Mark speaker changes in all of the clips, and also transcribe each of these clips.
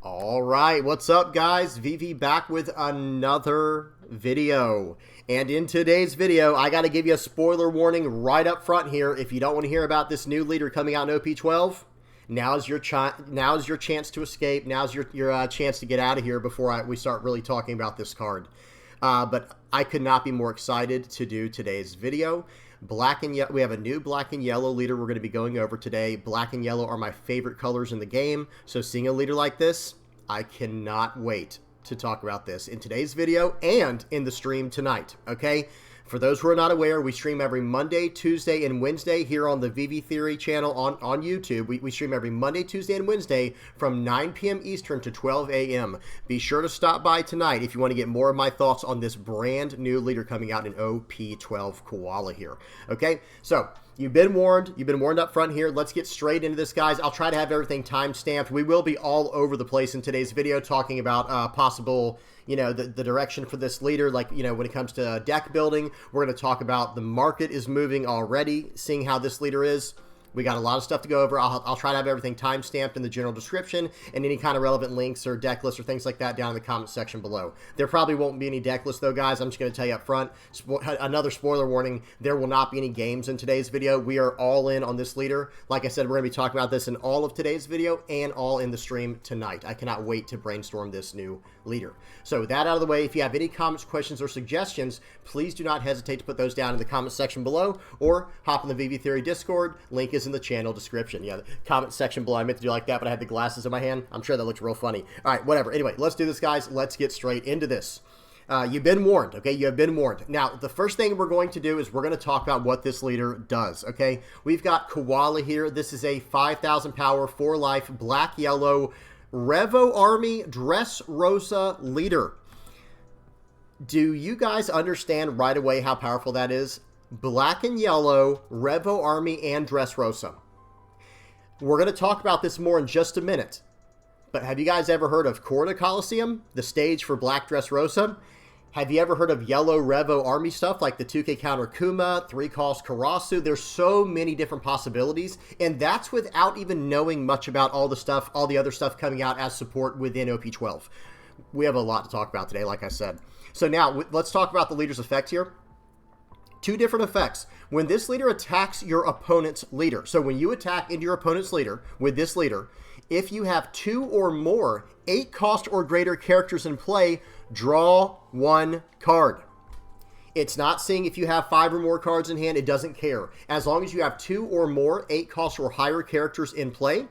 Speaker 1: All right, what's up guys? VV back with another video. And in today's video, I got to give you a spoiler warning right up front here. If you don't want to hear about this new leader coming out in OP12, now's your chance to escape. Now's your chance to get out of here before we start really talking about this card. But I could not be more excited to do today's video. We have a new black and yellow leader we're going to be going over today. Black and yellow are my favorite colors in the game, so seeing a leader like this, I cannot wait to talk about this in today's video and in the stream tonight, okay? For those who are not aware, we stream every Monday, Tuesday, and Wednesday here on the VV Theory channel on YouTube. We stream every Monday, Tuesday, and Wednesday from 9 p.m. Eastern to 12 a.m. Be sure to stop by tonight if you want to get more of my thoughts on this brand new leader coming out in OP12 Koala here. Okay, so you've been warned. You've been warned up front here. Let's get straight into this, guys. I'll try to have everything time-stamped. We will be all over the place in today's video talking about possible, the direction for this leader, like, when it comes to deck building. We're going to talk about the market is moving already, seeing how this leader is. We got a lot of stuff to go over. I'll try to have everything time-stamped in the general description and any kind of relevant links or deck lists or things like that down in the comment section below. There probably won't be any deck lists though, guys. I'm just going to tell you up front, another spoiler warning, there will not be any games in today's video. We are all in on this leader. Like I said, we're going to be talking about this in all of today's video and all in the stream tonight. I cannot wait to brainstorm this new leader. So with that out of the way, if you have any comments, questions, or suggestions, please do not hesitate to put those down in the comment section below or hop in the VV Theory Discord. Link is in the channel description. Yeah, the comment section below. I meant to do like that, but I had the glasses in my hand. I'm sure that looks real funny. All right, whatever. Anyway, let's do this, guys. Let's get straight into this. You've been warned, okay? You have been warned. Now, the first thing we're going to do is we're going to talk about what this leader does, okay? We've got Koala here. This is a 5,000 power, 4 life, black-yellow Revo Army Dressrosa leader. Do you guys understand right away how powerful that is? Black and yellow, Revo Army, and Dressrosa. We're going to talk about this more in just a minute. But have you guys ever heard of Corda Coliseum, the stage for Black Dressrosa? Have you ever heard of yellow Revo Army stuff like the 2K counter Kuma, 3-cost Karasu? There's so many different possibilities, and that's without even knowing much about all the other stuff coming out as support within OP12. We have a lot to talk about today, like I said. So now, let's talk about the leader's effect here. Two different effects. When this leader attacks your opponent's leader, so when you attack into your opponent's leader with this leader, if you have 2 or more 8-cost or greater characters in play, draw 1 card. It's not saying if you have 5 or more cards in hand, it doesn't care. As long as you have 2 or more 8-cost or higher characters in play,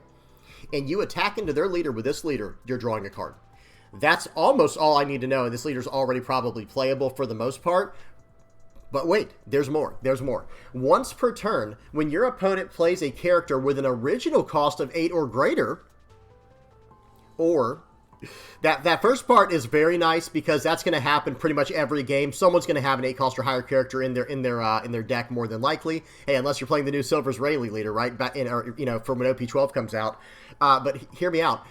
Speaker 1: and you attack into their leader with this leader, you're drawing a card. That's almost all I need to know, and this leader's already probably playable for the most part. But wait, there's more. There's more. Once per turn, when your opponent plays a character with an original cost of 8 or greater, or that first part is very nice because that's going to happen pretty much every game. Someone's going to have an 8-cost or higher character in their deck more than likely. Hey, unless you're playing the new Silver's Rayleigh leader, right? From when OP12 comes out. But hear me out.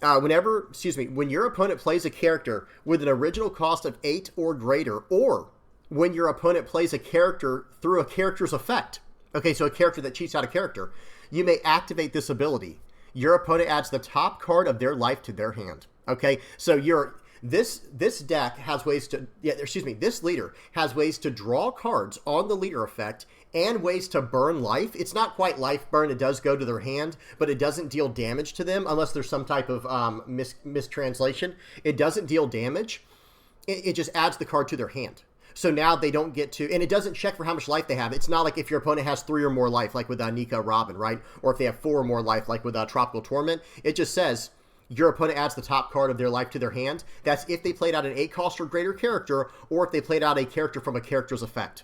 Speaker 1: When your opponent plays a character with an original cost of 8 or greater, or when your opponent plays a character through a character's effect, okay, so a character that cheats out a character, you may activate this ability. Your opponent adds the top card of their life to their hand, okay? So this deck has ways to, this leader has ways to draw cards on the leader effect and ways to burn life. It's not quite life burn. It does go to their hand, but it doesn't deal damage to them unless there's some type of mistranslation. It doesn't deal damage. It just adds the card to their hand. So now they don't get to, and it doesn't check for how much life they have. It's not like if your opponent has 3 or more life, like with Nika Robin, right? Or if they have 4 or more life, like with Tropical Torment. It just says your opponent adds the top card of their life to their hand. That's if they played out an 8-cost or greater character, or if they played out a character from a character's effect.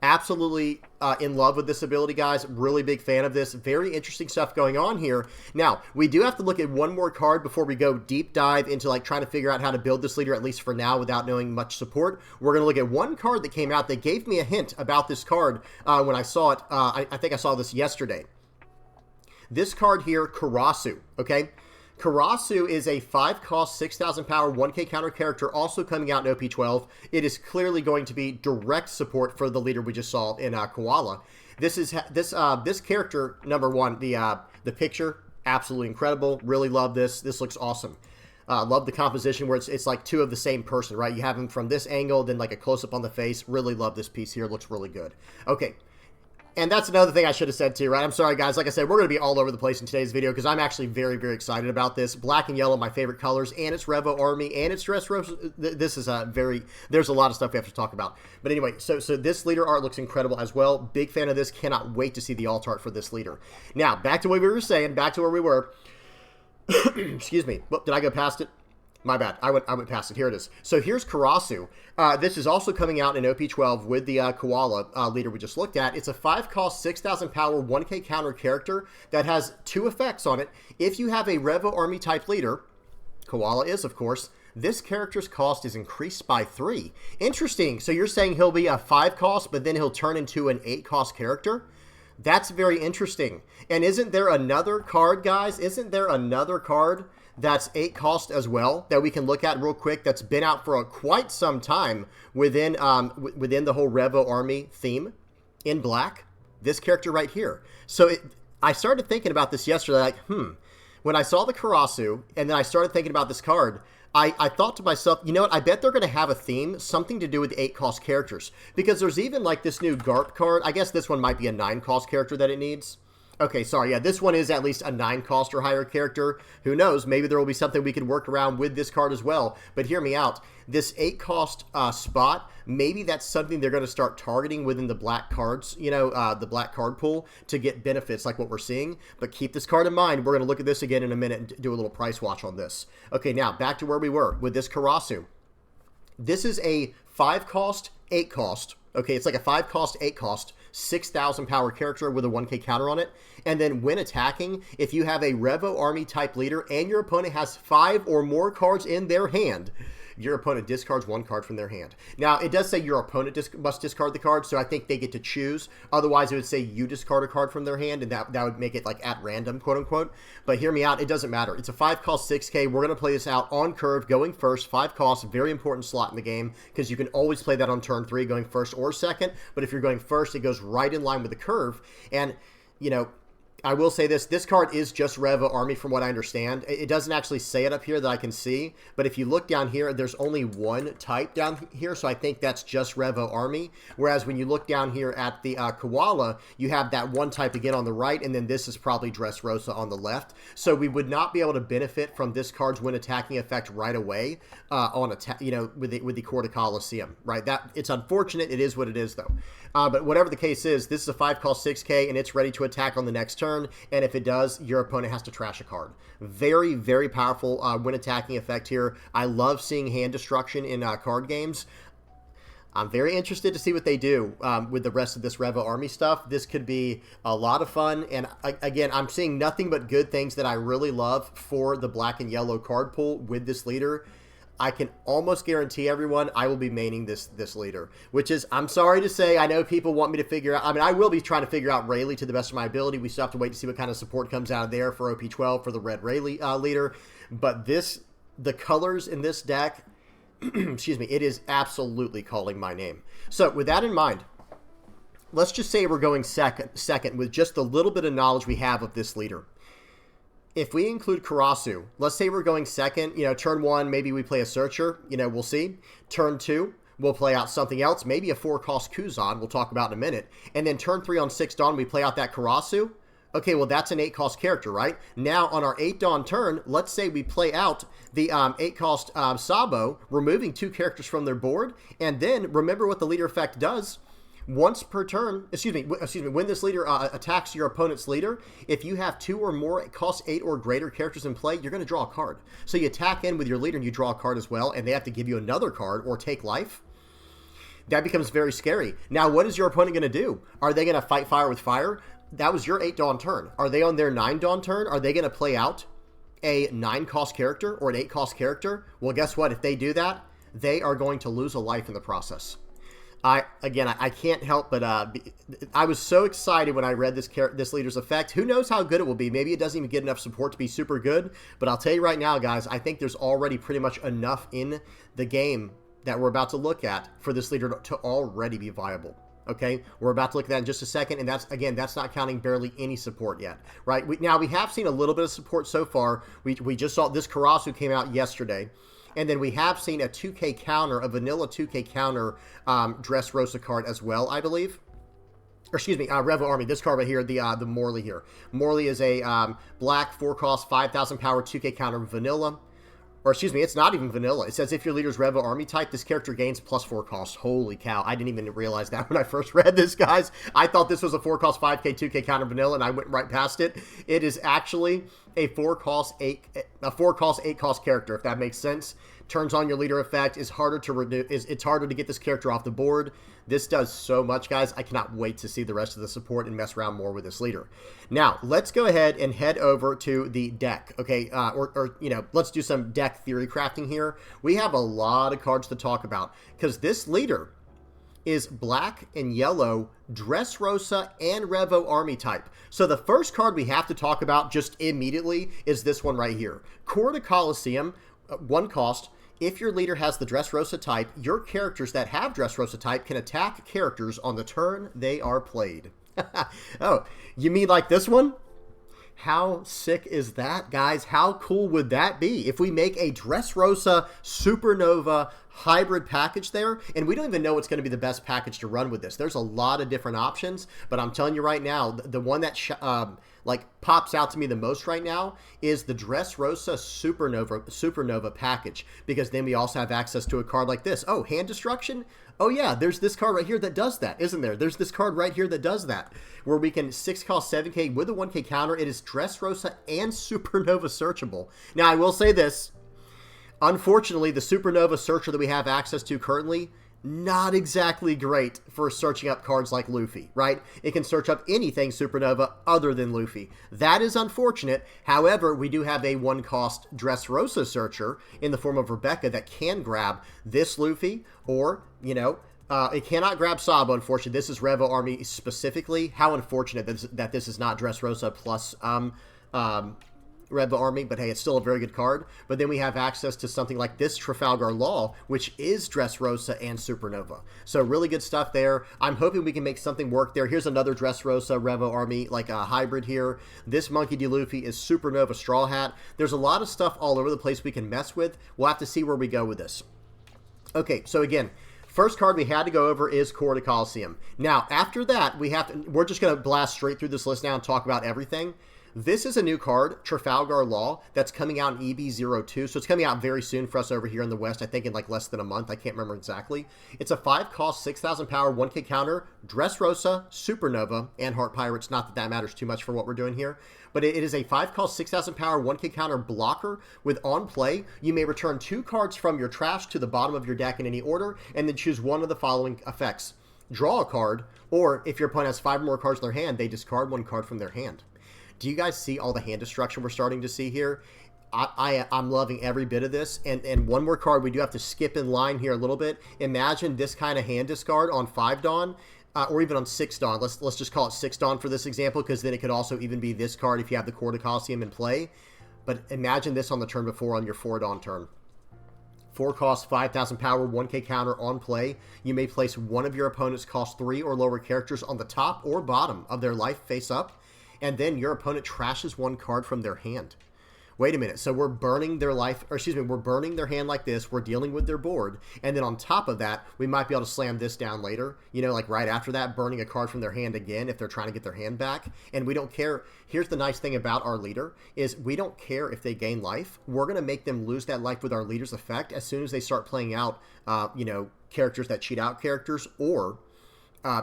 Speaker 1: Absolutely in love with this ability, guys. Really big fan of this. Very interesting stuff going on here. Now, we do have to look at one more card before we go deep dive into like trying to figure out how to build this leader, at least for now, without knowing much support. We're going to look at one card that came out that gave me a hint about this card when I saw it. I think I saw this yesterday. This card here, Karasu, okay? Karasu is a 5-cost, 6,000 power, 1K counter character, also coming out in OP12. It is clearly going to be direct support for the leader we just saw in Koala. This character, number one, the picture Absolutely incredible. Really love this. This looks awesome. Love the composition where it's like two of the same person, right? You have him from this angle, then like a close-up on the face. Really love this piece here. Looks really good. Okay. And that's another thing I should have said too, right? I'm sorry, guys. Like I said, we're going to be all over the place in today's video because I'm actually very, very excited about this. Black and yellow, my favorite colors, and it's Revo Army, and it's Dressrosa. This is there's a lot of stuff we have to talk about. But anyway, so this leader art looks incredible as well. Big fan of this. Cannot wait to see the alt art for this leader. Now, back to what we were saying, back to where we were. Excuse me. Did I go past it? My bad. I went past it. Here it is. So here's Karasu. This is also coming out in OP12 with the Koala leader we just looked at. It's a 5-cost, 6,000 power, 1k counter character that has 2 effects on it. If you have a Revo Army type leader, Koala is, of course, this character's cost is increased by 3. Interesting. So you're saying he'll be a 5-cost, but then he'll turn into an 8-cost character? That's very interesting. And isn't there another card, guys? Isn't there another card that's 8 cost as well that we can look at real quick that's been out for quite some time within the whole Revo Army theme in black? This character right here. So I started thinking about this yesterday, like, when I saw the Karasu and then I started thinking about this card, I thought to myself, you know what, I bet they're going to have a theme, something to do with 8-cost characters. Because there's even like this new GARP card. I guess this one might be a 9-cost character that it needs. Okay, sorry, yeah, this one is at least a 9-cost or higher character. Who knows, maybe there will be something we can work around with this card as well. But hear me out. This 8-cost spot, maybe that's something they're going to start targeting within the black cards, you know, the black card pool to get benefits like what we're seeing. But keep this card in mind. We're going to look at this again in a minute and do a little price watch on this. Okay, now back to where we were with this Karasu. This is a 5-cost, 8-cost. Okay, it's like a 5-cost, 8-cost, 6,000 power character with a 1k counter on it. And then when attacking, if you have a Revo Army type leader and your opponent has 5 or more cards in their hand, your opponent discards 1 card from their hand. Now, it does say your opponent must discard the card, so I think they get to choose. Otherwise, it would say you discard a card from their hand, and that would make it like at random, quote unquote. But hear me out, it doesn't matter. It's a 5-cost 6k. We're going to play this out on curve, going first. 5 costs, very important slot in the game, because you can always play that on turn 3, going first or second. But if you're going first, it goes right in line with the curve. And, you know, I will say this card is just Revo Army from what I understand. It doesn't actually say it up here that I can see, but if you look down here, there's only one type down here, so I think that's just Revo Army. Whereas when you look down here at the Koala, you have that one type again on the right, and then this is probably Dressrosa on the left. So we would not be able to benefit from this card's when attacking effect right away on attack, you know, with the Court of Colosseum, right? That it's unfortunate. It is what it is, though. But whatever the case is, this is a 5-cost 6k, and it's ready to attack on the next turn. And if it does, your opponent has to trash a card. Very, very powerful when attacking effect here. I love seeing hand destruction in card games. I'm very interested to see what they do with the rest of this Revo Army stuff. This could be a lot of fun. And again, I'm seeing nothing but good things that I really love for the black and yellow card pool with this leader. I can almost guarantee everyone I will be maining this leader, which is, I'm sorry to say, I know people want me to figure out, I mean, I will be trying to figure out Rayleigh to the best of my ability. We still have to wait to see what kind of support comes out of there for OP12 for the red Rayleigh leader. But the colors in this deck, excuse me, it is absolutely calling my name. So with that in mind, let's just say we're going second with just the little bit of knowledge we have of this leader. If we include Karasu, let's say we're going second, you know, turn 1, maybe we play a Searcher, you know, we'll see. Turn 2, we'll play out something else, maybe a 4-cost Kuzan, we'll talk about in a minute. And then turn 3 on 6 Dawn, we play out that Karasu. Okay, well, that's an 8-cost character, right? Now, on our 8 Dawn turn, let's say we play out the 8-cost Sabo, removing 2 characters from their board. And then, remember what the leader effect does. Once per turn, excuse me, when this leader attacks your opponent's leader, if you have 2 or more cost 8 or greater characters in play, you're going to draw a card. So you attack in with your leader and you draw a card as well, and they have to give you another card or take life. That becomes very scary. Now, what is your opponent going to do? Are they going to fight fire with fire? That was your 8 Dawn turn. Are they on their 9 Dawn turn? Are they going to play out a 9-cost character or an 8-cost character? Well, guess what? If they do that, they are going to lose a life in the process. I can't help but I was so excited when I read this leader's effect. Who knows how good it will be? Maybe it doesn't even get enough support to be super good. But I'll tell you right now, guys, I think there's already pretty much enough in the game that we're about to look at for this leader to already be viable. Okay, we're about to look at that in just a second, and that's, again, that's not counting barely any support yet, right? Now, we have seen a little bit of support so far. We just saw this Karasu came out yesterday, and then we have seen a 2K counter, a vanilla 2K counter Dressrosa card as well, I believe. Or excuse me, Revo Army, this card right here, the Morley here. Morley is a black 4-cost, 5,000 power 2K counter vanilla. Or excuse me, it's not even vanilla. It says if your leader's Revo Army type, this character gains +4 cost. Holy cow. I didn't even realize that when I first read this, guys. I thought this was a 4-cost 5K, 2K counter vanilla, and I went right past it. It is actually a 4-cost 8-cost character, if that makes sense. Turns on your leader effect, is harder to it's harder to get this character off the board. This does so much, guys. I cannot wait to see the rest of the support and mess around more with this leader. Now, let's go ahead and head over to the deck, okay? Or you know, let's do some deck theory crafting here. We have a lot of cards to talk about because this leader is black and yellow, Dressrosa, and Revo Army type. So the first card we have to talk about just immediately is this one right here. Corda Coliseum, 1 cost. If your leader has the Dressrosa type, your characters that have Dressrosa type can attack characters on the turn they are played. Oh, you mean like this one? How sick is that, guys? How cool would that be if we make a Dressrosa Supernova hybrid package there? And we don't even know what's going to be the best package to run with this. There's a lot of different options, but I'm telling you right now, the one that like pops out to me the most right now is the Dressrosa Supernova package, because then we also have access to a card like this. Oh, Hand Destruction? Oh yeah, there's this card right here that does that, isn't there? There's this card right here that does that, where we can 6-cost 7K with a 1K counter. It is Dressrosa and Supernova searchable. Now, I will say this. Unfortunately, the Supernova searcher that we have access to currently, not exactly great for searching up cards like Luffy, right? It can search up anything Supernova other than Luffy. That is unfortunate. However, we do have a 1-cost Dressrosa searcher in the form of Rebecca that can grab this Luffy, or, you know, it cannot grab Sabo, unfortunately. This is Revo Army specifically. How unfortunate that this is not Dressrosa plus Revo Army, but hey, it's still a very good card. But then we have access to something like this Trafalgar Law, which is Dressrosa and Supernova. So really good stuff there. I'm hoping we can make something work there. Here's another Dressrosa Revo Army, like a hybrid here. This Monkey D. Luffy is Supernova Straw Hat. There's a lot of stuff all over the place we can mess with. We'll have to see where we go with this. Okay, so again, first card we had to go over is Corda Coliseum. Now, after that, we're just going to blast straight through this list now and talk about everything. This is a new card, Trafalgar Law, that's coming out in EB02. So it's coming out very soon for us over here in the West. I think in like less than a month. I can't remember exactly. It's a 5-cost, 6,000 power, 1K counter, Dressrosa, Supernova, and Heart Pirates. Not that that matters too much for what we're doing here. But it is a 5-cost, 6,000 power, 1K counter blocker with on play. You may return 2 cards from your trash to the bottom of your deck in any order, and then choose one of the following effects. Draw a card, or if your opponent has 5 or more cards in their hand, they discard 1 card from their hand. Do you guys see all the hand destruction we're starting to see here? I'm loving every bit of this. And one more card we do have to skip in line here a little bit. Imagine this kind of hand discard on 5 Dawn, or even on 6 Dawn. Let's just call it 6 Dawn for this example, because then it could also even be this card if you have the Corda Coliseum in play. But imagine this on the turn before on your 4 Dawn turn. 4-cost, 5,000 power, 1K counter on play. You may place one of your opponent's cost 3 or lower characters on the top or bottom of their life face up, and then your opponent trashes 1 card from their hand. Wait a minute, so we're burning their life, or excuse me, we're burning their hand like this, we're dealing with their board, and then on top of that, we might be able to slam this down later, you know, like right after that, burning a card from their hand again if they're trying to get their hand back, and we don't care. Here's the nice thing about our leader, is we don't care if they gain life. We're going to make them lose that life with our leader's effect as soon as they start playing out, you know, characters that cheat out characters, or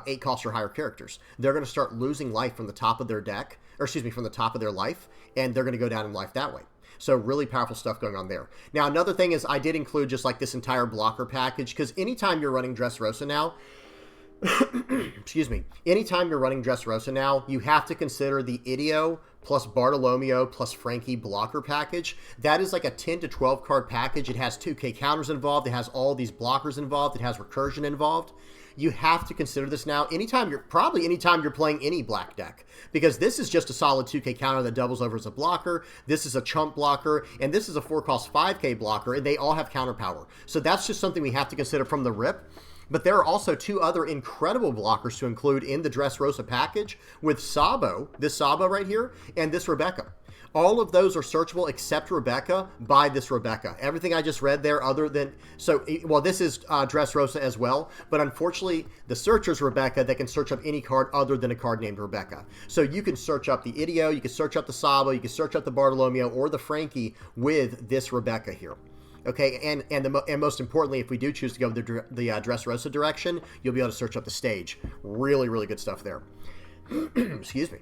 Speaker 1: 8 cost or higher characters. They're going to start losing life from the top of their deck, or excuse me, from the top of their life, and they're going to go down in life that way. So really powerful stuff going on there. Now, another thing is I did include just like this entire blocker package, because anytime you're running Dressrosa now, excuse me, anytime you're running Dressrosa now, you have to consider the Idio plus Bartolomeo plus Frankie blocker package. That is like a 10 to 12 card package. It has 2K counters involved. It has all these blockers involved. It has recursion involved. You have to consider this now anytime you're playing any black deck, because this is just a solid 2K counter that doubles over as a blocker. This is a chump blocker, and this is a 4-cost 5K blocker, and they all have counter power. So that's just something we have to consider from the rip. But there are also two other incredible blockers to include in the Dressrosa package with Sabo, this Sabo right here, and this Rebecca. All of those are searchable except Rebecca by this Rebecca. Everything I just read there other than... So, well, this is Dressrosa as well, but unfortunately, the searcher's Rebecca that can search up any card other than a card named Rebecca. So you can search up the Idio, you can search up the Sabo, you can search up the Bartolomeo or the Frankie with this Rebecca here. Okay, and most importantly, if we do choose to go the Dressrosa direction, you'll be able to search up the stage. Really, really good stuff there. Excuse me.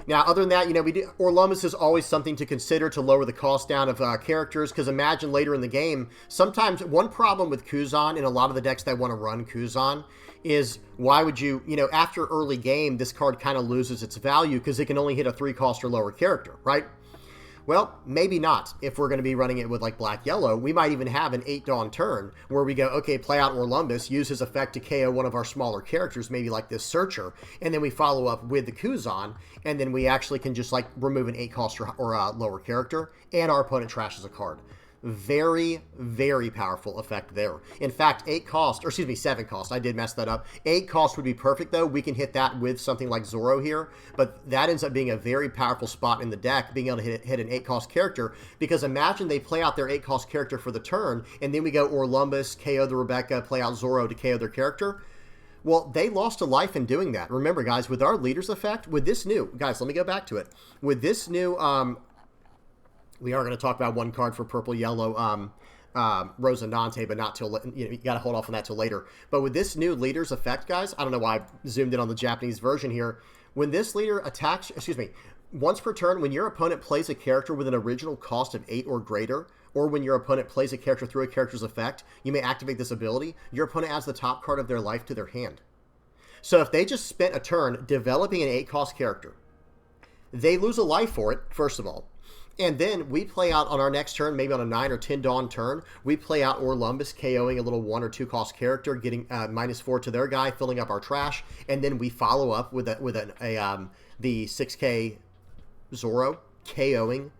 Speaker 1: Now, other than that, Orlumbus is always something to consider to lower the cost down of characters, because imagine later in the game, sometimes one problem with Kuzan in a lot of the decks that want to run Kuzan is why would you, after early game, this card kind of loses its value because it can only hit a 3-cost or lower character, right? Well, maybe not. If we're going to be running it with like black-yellow, we might even have an 8-Dawn turn where we go, okay, play out Orlumbus, use his effect to KO one of our smaller characters, maybe like this Searcher, and then we follow up with the Kuzan, and then we actually can just like remove an 8-cost or lower character, and our opponent trashes a card. Very, very powerful effect there. In fact, 7 cost. I did mess that up. 8 cost would be perfect, though. We can hit that with something like Zoro here, but that ends up being a very powerful spot in the deck, being able to hit an 8-cost character, because imagine they play out their 8-cost character for the turn, and then we go Orlumbus, KO the Rebecca, play out Zoro to KO their character. Well, they lost a life in doing that. Remember, guys, with our Leader's Effect, with this new... Guys, let me go back to it. With this new... we are going to talk about one card for purple-yellow Rosinante, but not till, you got to hold off on that till later. But with this new Leader's Effect, guys, I don't know why I zoomed in on the Japanese version here. When this leader attacks, once per turn, when your opponent plays a character with an original cost of 8 or greater, or when your opponent plays a character through a character's effect, you may activate this ability. Your opponent adds the top card of their life to their hand. So if they just spent a turn developing an 8-cost character, they lose a life for it, first of all. And then we play out on our next turn, maybe on a 9 or 10 Dawn turn, we play out Orlumbus, KOing a little 1 or 2 cost character, getting -4 to their guy, filling up our trash, and then we follow up with the 6K Zoro, KOing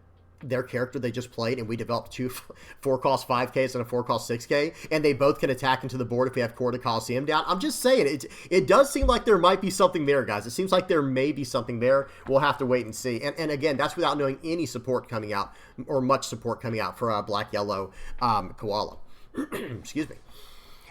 Speaker 1: their character they just played, and we develop 2 4-cost 5Ks and a 4-cost 6K, and they both can attack into the board if we have Core to Coliseum down. I'm just saying, it does seem like there might be something there, guys. It seems like there may be something there. We'll have to wait and see. And again, that's without knowing any support coming out, or much support coming out for Black-Yellow Koala. Excuse me.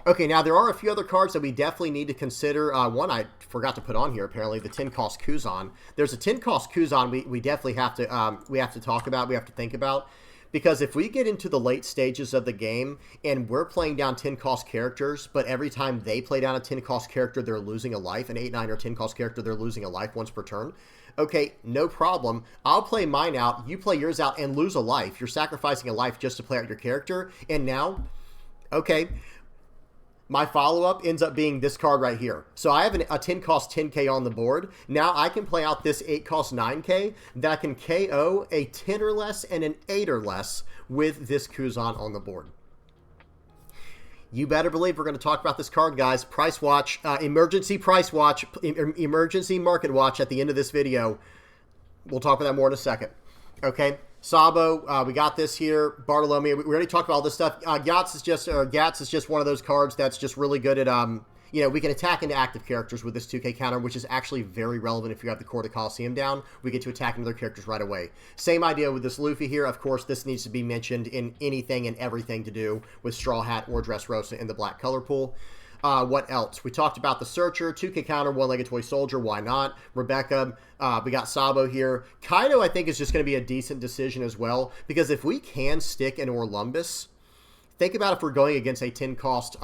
Speaker 1: Okay, now there are a few other cards that we definitely need to consider. One I forgot to put on here, apparently, the 10-cost Kuzan. There's a 10-cost Kuzan we definitely have to talk about, we have to think about. Because if we get into the late stages of the game and we're playing down 10-cost characters, but every time they play down a 10-cost character, they're losing a life, an 8, 9, or 10-cost character, they're losing a life once per turn. Okay, no problem. I'll play mine out, you play yours out, and lose a life. You're sacrificing a life just to play out your character. And now, okay... my follow-up ends up being this card right here. So I have a 10-cost 10K on the board. Now I can play out this 8-cost 9K that can KO a 10 or less and an 8 or less with this Kuzan on the board. You better believe we're going to talk about this card, guys. Price watch, emergency price watch, emergency market watch at the end of this video. We'll talk about that more in a second. Okay? Sabo, we got this here. Bartolomeo, we already talked about all this stuff. Gats is just one of those cards that's just really good at, we can attack into active characters with this 2K counter, which is actually very relevant if you have the Core to Coliseum down. We get to attack into their characters right away. Same idea with this Luffy here. Of course, this needs to be mentioned in anything and everything to do with Straw Hat or Dressrosa in the black color pool. What else? We talked about the Searcher, 2K counter, one-legged toy soldier, why not? Rebecca, we got Sabo here. Kaido, I think, is just going to be a decent decision as well, because if we can stick an Orlumbus, think about if we're going against a 10-cost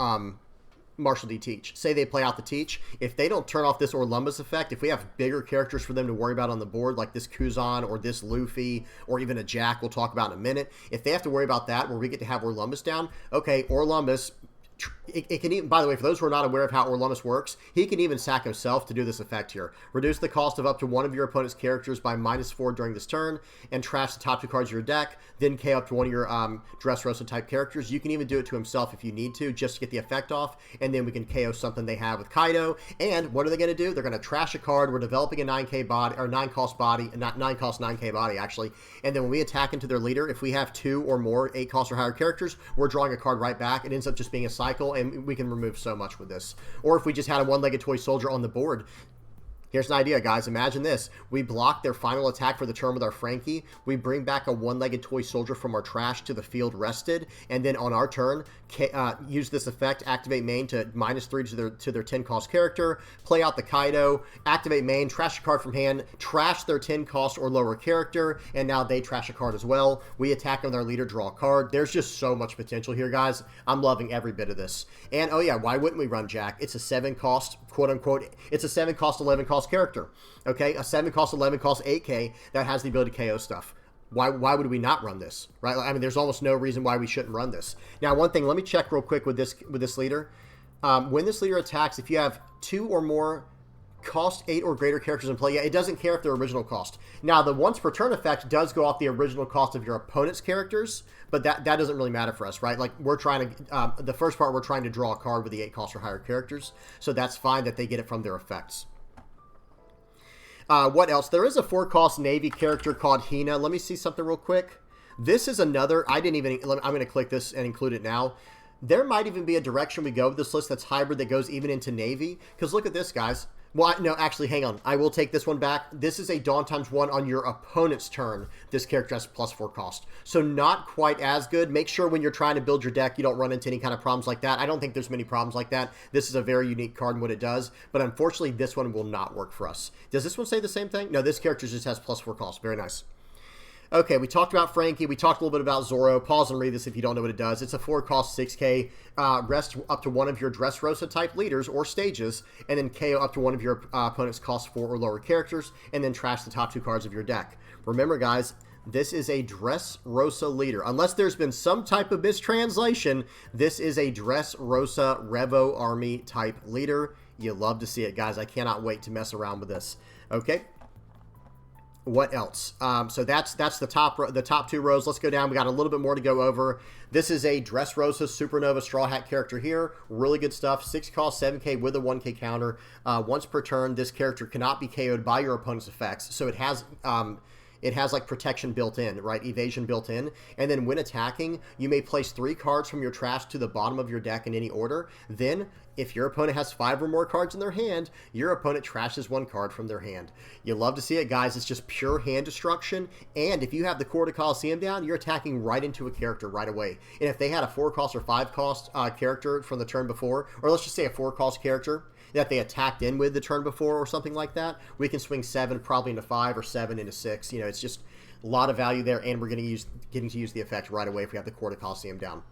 Speaker 1: Marshall D. Teach. Say they play out the Teach. If they don't turn off this Orlumbus effect, if we have bigger characters for them to worry about on the board, like this Kuzan or this Luffy or even a Jack we'll talk about in a minute, if they have to worry about that where we get to have Orlumbus down, okay, Orlumbus... It can even, by the way, for those who are not aware of how Orlumbus works, he can even sack himself to do this effect here. Reduce the cost of up to one of your opponent's characters by -4 during this turn, and trash the top 2 cards of your deck, then K up to one of your Dressrosa type characters. You can even do it to himself if you need to, just to get the effect off, and then we can KO something they have with Kaido. And what are they going to do? They're going to trash a card. We're developing a 9K body, or 9-cost body, not 9-cost 9K body, actually. And then when we attack into their leader, if we have 2 or more 8-cost or higher characters, we're drawing a card right back. It ends up just being a side cycle, and we can remove so much with this. Or if we just had a one-legged toy soldier on the board, here's an idea, guys. Imagine this. We block their final attack for the turn with our Frankie. We bring back a one-legged toy soldier from our trash to the field rested. And then on our turn, use this effect, activate main to -3 to their 10 cost character. Play out the Kaido, activate main, trash a card from hand, trash their 10 cost or lower character. And now they trash a card as well. We attack on their leader, draw a card. There's just so much potential here, guys. I'm loving every bit of this. And oh yeah, why wouldn't we run Jack? It's a 7 cost, quote unquote. It's a 7 cost, 11 cost character, okay? A 7 cost, 11 cost 8k that has the ability to KO stuff. Why would we not run this, right? I mean, there's almost no reason why we shouldn't run this. Now, one thing, let me check real quick with this leader. When this leader attacks, if you have 2 or more cost 8 or greater characters in play, yeah, it doesn't care if they're original cost. Now, the once per turn effect does go off the original cost of your opponent's characters, but that doesn't really matter for us, right? Like, we're trying to, the first part, we're trying to draw a card with the 8 cost or higher characters, so that's fine that they get it from their effects. What else? There is a 4-cost Navy character called Hina. Let me see something real quick. This is another, I'm going to click this and include it now. There might even be a direction we go with this list that's hybrid that goes even into Navy. Because look at this, guys. Well, no, actually, hang on. I will take this one back. This is a Dawn ×1 on your opponent's turn. This character has +4 cost. So not quite as good. Make sure when you're trying to build your deck, you don't run into any kind of problems like that. I don't think there's many problems like that. This is a very unique card in what it does. But unfortunately, this one will not work for us. Does this one say the same thing? No, this character just has +4 cost. Very nice. Okay, we talked about Frankie. We talked a little bit about Zoro. Pause and read this if you don't know what it does. It's a 4-cost 6k. Rest up to one of your Dressrosa type leaders or stages, and then KO up to one of your opponent's cost 4 or lower characters, and then trash the top 2 cards of your deck. Remember, guys, this is a Dressrosa leader. Unless there's been some type of mistranslation, this is a Dressrosa Revo Army type leader. You love to see it, guys. I cannot wait to mess around with this. Okay. What else? So that's the top 2 rows. Let's go down. We got a little bit more to go over. This is a Dressrosa Supernova Straw Hat character here. Really good stuff. 6 cost, 7k with a 1k counter. Once per turn, this character cannot be KO'd by your opponent's effects. So it has like protection built in, right? Evasion built in. And then when attacking, you may place 3 cards from your trash to the bottom of your deck in any order. Then, if your opponent has 5 or more cards in their hand, your opponent trashes 1 card from their hand. You love to see it, guys. It's just pure hand destruction. And if you have the Court of Coliseum down, you're attacking right into a character right away. And if they had a 4-cost or 5-cost character from the turn before, or let's just say a 4-cost character that they attacked in with the turn before or something like that, we can swing 7 probably into 5 or 7 into 6. You know, it's just a lot of value there, and we're getting to use the effect right away if we have the Court of Coliseum down.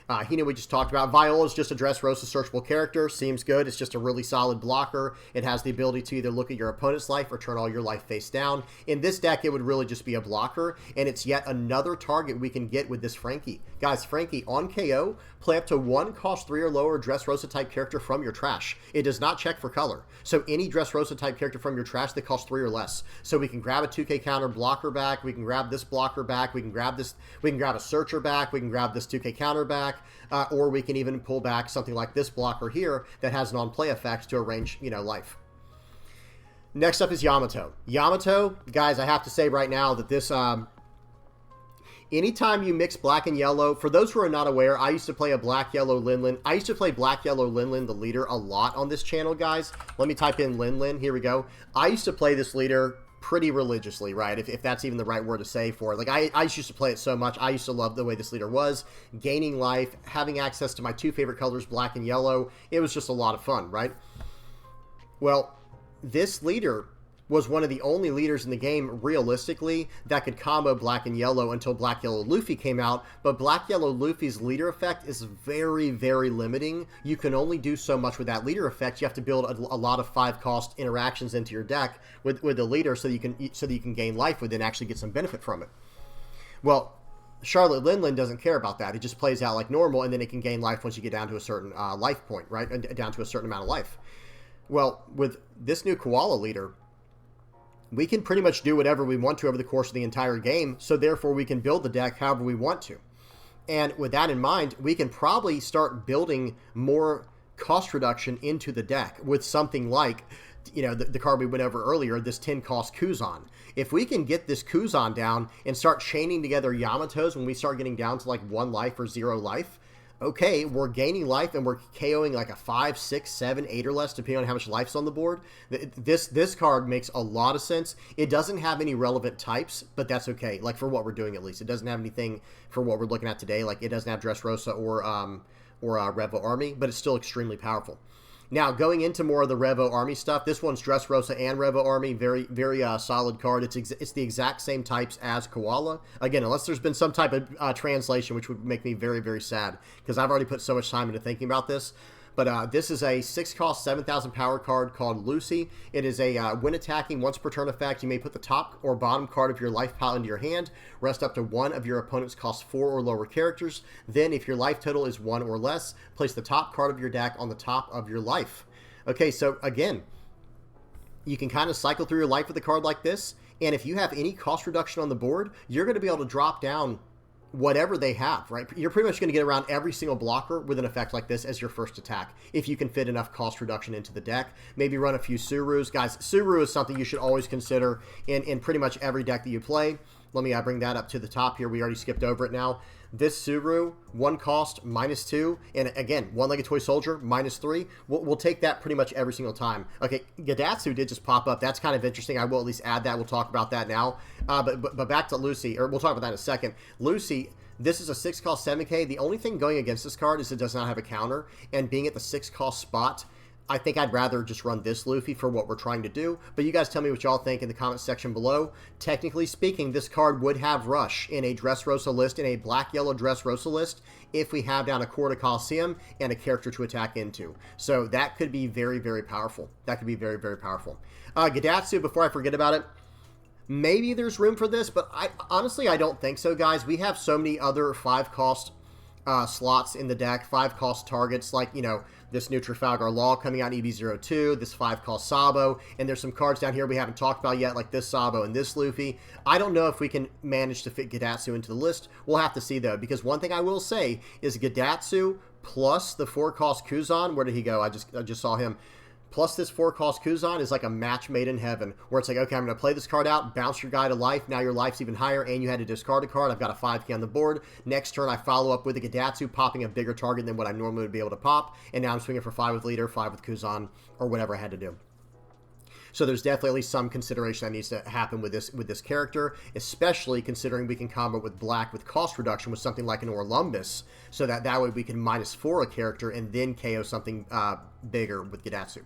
Speaker 1: Hina we just talked about. Viola is just a Dressrosa searchable character. Seems good. It's just a really solid blocker. It has the ability to either look at your opponent's life or turn all your life face down. In this deck, it would really just be a blocker, and it's yet another target we can get with this Frankie. Guys, Frankie, on KO, play up to 1 cost 3 or lower Dressrosa type character from your trash. It does not check for color. So any Dressrosa type character from your trash that costs 3 or less. So we can grab a 2k counter blocker back. We can grab this blocker back. We can grab this. We can grab a searcher back. We can grab this 2k counter back. Or we can even pull back something like this blocker here that has an on-play effect to arrange, you know, life. Next up is Yamato. Yamato, guys, I have to say right now that this, anytime you mix black and yellow, for those who are not aware, I used to play a black-yellow Linlin. I used to play black-yellow Linlin, the leader, a lot on this channel, guys. Let me type in Linlin. Here we go. I used to play this leader pretty religiously, right? If that's even the right word to say for it. Like, I used to play it so much. I used to love the way this leader was. Gaining life, having access to my 2 favorite colors, black and yellow. It was just a lot of fun, right? Well, this leader was one of the only leaders in the game, realistically, that could combo black and yellow until Black Yellow Luffy came out. But Black Yellow Luffy's leader effect is very, very limiting. You can only do so much with that leader effect. You have to build a lot of 5-cost interactions into your deck with the leader so that you can gain life with it and actually get some benefit from it. Well, Charlotte Linlin doesn't care about that. It just plays out like normal, and then it can gain life once you get down to a certain life point, right? Down to a certain amount of life. Well, with this new Koala leader, we can pretty much do whatever we want to over the course of the entire game, so therefore we can build the deck however we want to. And with that in mind, we can probably start building more cost reduction into the deck with something like, you know, the card we went over earlier, this 10-cost Kuzan. If we can get this Kuzan down and start chaining together Yamatos when we start getting down to like 1 life or 0 life, okay, we're gaining life and we're KOing like a 5, 6, 7, 8 or less, depending on how much life's on the board. This card makes a lot of sense. It doesn't have any relevant types, but that's okay. Like for what we're doing, at least, it doesn't have anything for what we're looking at today. Like it doesn't have Dressrosa or Revo Army, but it's still extremely powerful. Now, going into more of the Revo Army stuff, this one's Dressrosa and Revo Army. Very, very solid card. It's the exact same types as Koala. Again, unless there's been some type of translation, which would make me very, very sad, because I've already put so much time into thinking about this. But this is a 6-cost, 7,000 power card called Lucy. It is a when attacking once per turn effect, you may put the top or bottom card of your life pile into your hand. Rest up to one of your opponent's cost 4 or lower characters. Then, if your life total is 1 or less, place the top card of your deck on the top of your life. Okay, so again, you can kind of cycle through your life with a card like this. And if you have any cost reduction on the board, you're going to be able to drop down whatever they have, right? You're pretty much going to get around every single blocker with an effect like this as your first attack, if you can fit enough cost reduction into the deck. Maybe run a few Surus. Guys, Suru is something you should always consider in pretty much every deck that you play. Let me bring that up to the top here. We already skipped over it now. This Suru, 1 cost, -2, and again, one-legged toy soldier, -3. We'll take that pretty much every single time. Okay, Gadatsu did just pop up. That's kind of interesting. I will at least add that. We'll talk about that now. But back to Lucy, or we'll talk about that in a second. Lucy, this is a 6-cost 7K. The only thing going against this card is it does not have a counter, and being at the 6-cost spot, I think I'd rather just run this Luffy for what we're trying to do. But you guys tell me what y'all think in the comment section below. Technically speaking, this card would have Rush in a Dressrosa list, in a black-yellow Dressrosa list, if we have down a Corda Coliseum and a character to attack into. So that could be very, very powerful. That could be very, very powerful. Gadatsu, before I forget about it, maybe there's room for this, but honestly, I don't think so, guys. We have so many other 5-cost slots in the deck, 5-cost targets, like, you know, this new Trafalgar Law coming out in EV02, this 5-cost Sabo, and there's some cards down here we haven't talked about yet, like this Sabo and this Luffy. I don't know if we can manage to fit Gadatsu into the list. We'll have to see, though, because one thing I will say is Gadatsu plus the 4-cost Kuzan, where did he go? I just saw him. Plus this 4-cost Kuzan is like a match made in heaven, where it's like, okay, I'm going to play this card out, bounce your guy to life, now your life's even higher, and you had to discard a card. I've got a 5K on the board. Next turn, I follow up with a Gadatsu, popping a bigger target than what I normally would be able to pop, and now I'm swinging for 5 with Leader, 5 with Kuzan, or whatever I had to do. So there's definitely some consideration that needs to happen with this character, especially considering we can combo with black with cost reduction with something like an Orlumbus, so that way we can -4 a character and then KO something bigger with Gadatsu.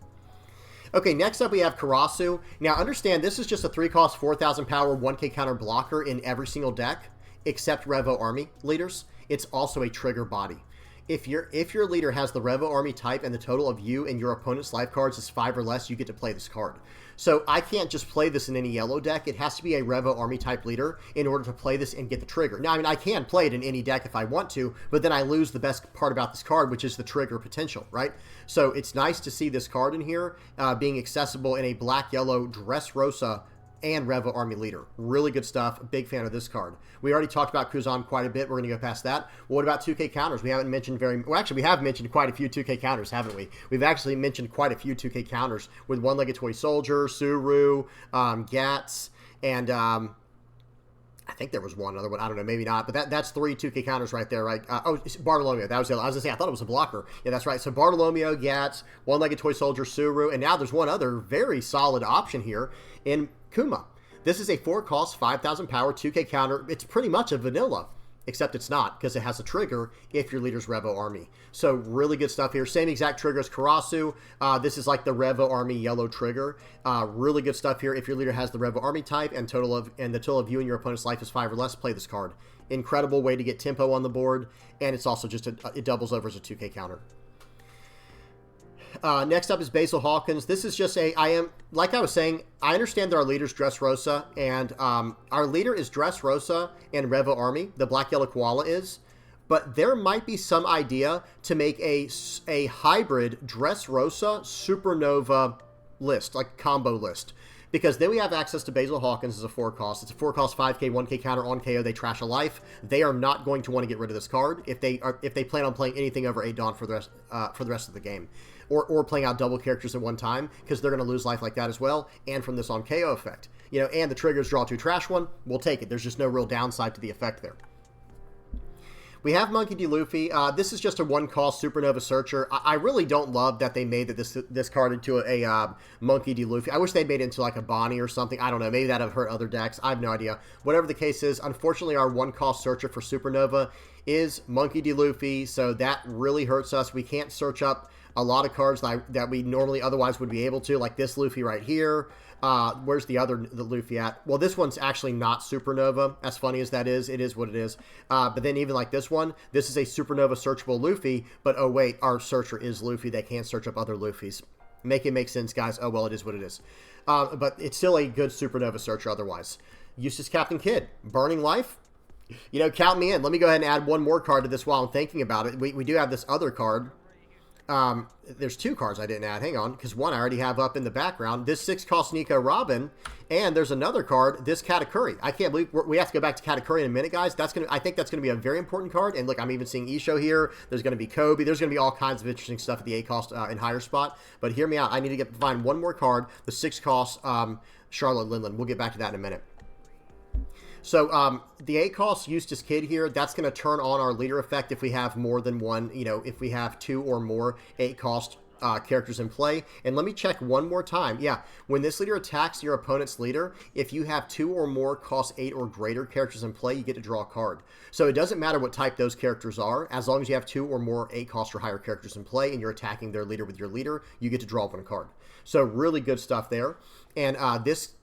Speaker 1: Okay, next up we have Karasu. Now understand, this is just a 3-cost, 4,000 power, 1K counter blocker in every single deck, except Revo Army leaders. It's also a trigger body. If your leader has the Revo Army type and the total of you and your opponent's life cards is 5 or less, you get to play this card. So I can't just play this in any yellow deck. It has to be a Revo Army type leader in order to play this and get the trigger. Now, I mean, I can play it in any deck if I want to, but then I lose the best part about this card, which is the trigger potential, right? So it's nice to see this card in here being accessible in a black-yellow Dressrosa and Revo Army leader. Really good stuff. Big fan of this card. We already talked about Kuzan quite a bit. We're going to go past that. Well, what about 2K counters? We haven't mentioned well, actually, we have mentioned quite a few 2K counters, haven't we? We've actually mentioned quite a few 2K counters with one-legged toy soldier, Suru, Gats, and I think there was one other one. I don't know, maybe not. But that's 3 2K counters right there, right? Oh, Bartolomeo. That was the other. I was going to say, I thought it was a blocker. Yeah, that's right. So Bartolomeo, Gats, one-legged toy soldier, Suru, and now there's one other very solid option here in Kuma. This is a 4-cost, 5,000 power, 2K counter. It's pretty much a vanilla, except it's not, because it has a trigger if your leader's Revo Army. So really good stuff here. Same exact trigger as Karasu. This is like the Revo Army yellow trigger. Really good stuff here. If your leader has the Revo Army type and the total of you and your opponent's life is 5 or less, play this card. Incredible way to get tempo on the board, and it's also just it doubles over as a 2K counter. Next up is Basil Hawkins. This is just like I was saying, I understand that our leader's Dressrosa, and our leader is Dressrosa and Revo Army, the black-yellow koala is, but there might be some idea to make a hybrid Dressrosa Supernova list, like combo list, because then we have access to Basil Hawkins as a 4-cost. It's a 4-cost 5K, 1K counter on KO. They trash a life. They are not going to want to get rid of this card if they plan on playing anything over 8 Dawn for the rest of the game. Or playing out double characters at one time, because they're going to lose life like that as well, and from this on KO effect. You know, and the triggers draw 2 trash 1, we'll take it. There's just no real downside to the effect there. We have Monkey D. Luffy. This is just a one-cost Supernova Searcher. I really don't love that they made this card into a Monkey D. Luffy. I wish they made it into like a Bonnie or something. I don't know. Maybe that would have hurt other decks. I have no idea. Whatever the case is, unfortunately, our one-cost Searcher for Supernova is Monkey D. Luffy, so that really hurts us. We can't search up a lot of cards that we normally otherwise would be able to, like this Luffy right here. Where's the Luffy at? Well, this one's actually not Supernova. As funny as that is, it is what it is. But then even like this one, this is a Supernova searchable Luffy, but oh wait, our searcher is Luffy. They can't search up other Luffys. Make it make sense, guys. Oh well, it is what it is. But it's still a good Supernova searcher otherwise. Eustace Captain Kidd, Burning Life. You know, count me in. Let me go ahead and add one more card to this while I'm thinking about it. We do have this other card. There's two cards I didn't add. Hang on, because one I already have up in the background. This 6-cost Nico Robin, and there's another card, this Katakuri. I can't believe we have to go back to Katakuri in a minute, guys. I think that's gonna be a very important card. And look, I'm even seeing Isho here. There's gonna be Kobe. There's gonna be all kinds of interesting stuff at the 8-cost and higher spot. But hear me out. I need to find one more card. The 6-cost Charlotte Lindland. We'll get back to that in a minute. So the 8-cost Eustace Kidd here, that's going to turn on our leader effect if we have more than one, you know, if we have 2 or more 8-cost characters in play. And let me check one more time. Yeah, when this leader attacks your opponent's leader, if you have 2 or more cost 8 or greater characters in play, you get to draw a card. So it doesn't matter what type those characters are, as long as you have 2 or more 8-cost or higher characters in play and you're attacking their leader with your leader, you get to draw one card. So really good stuff there. And this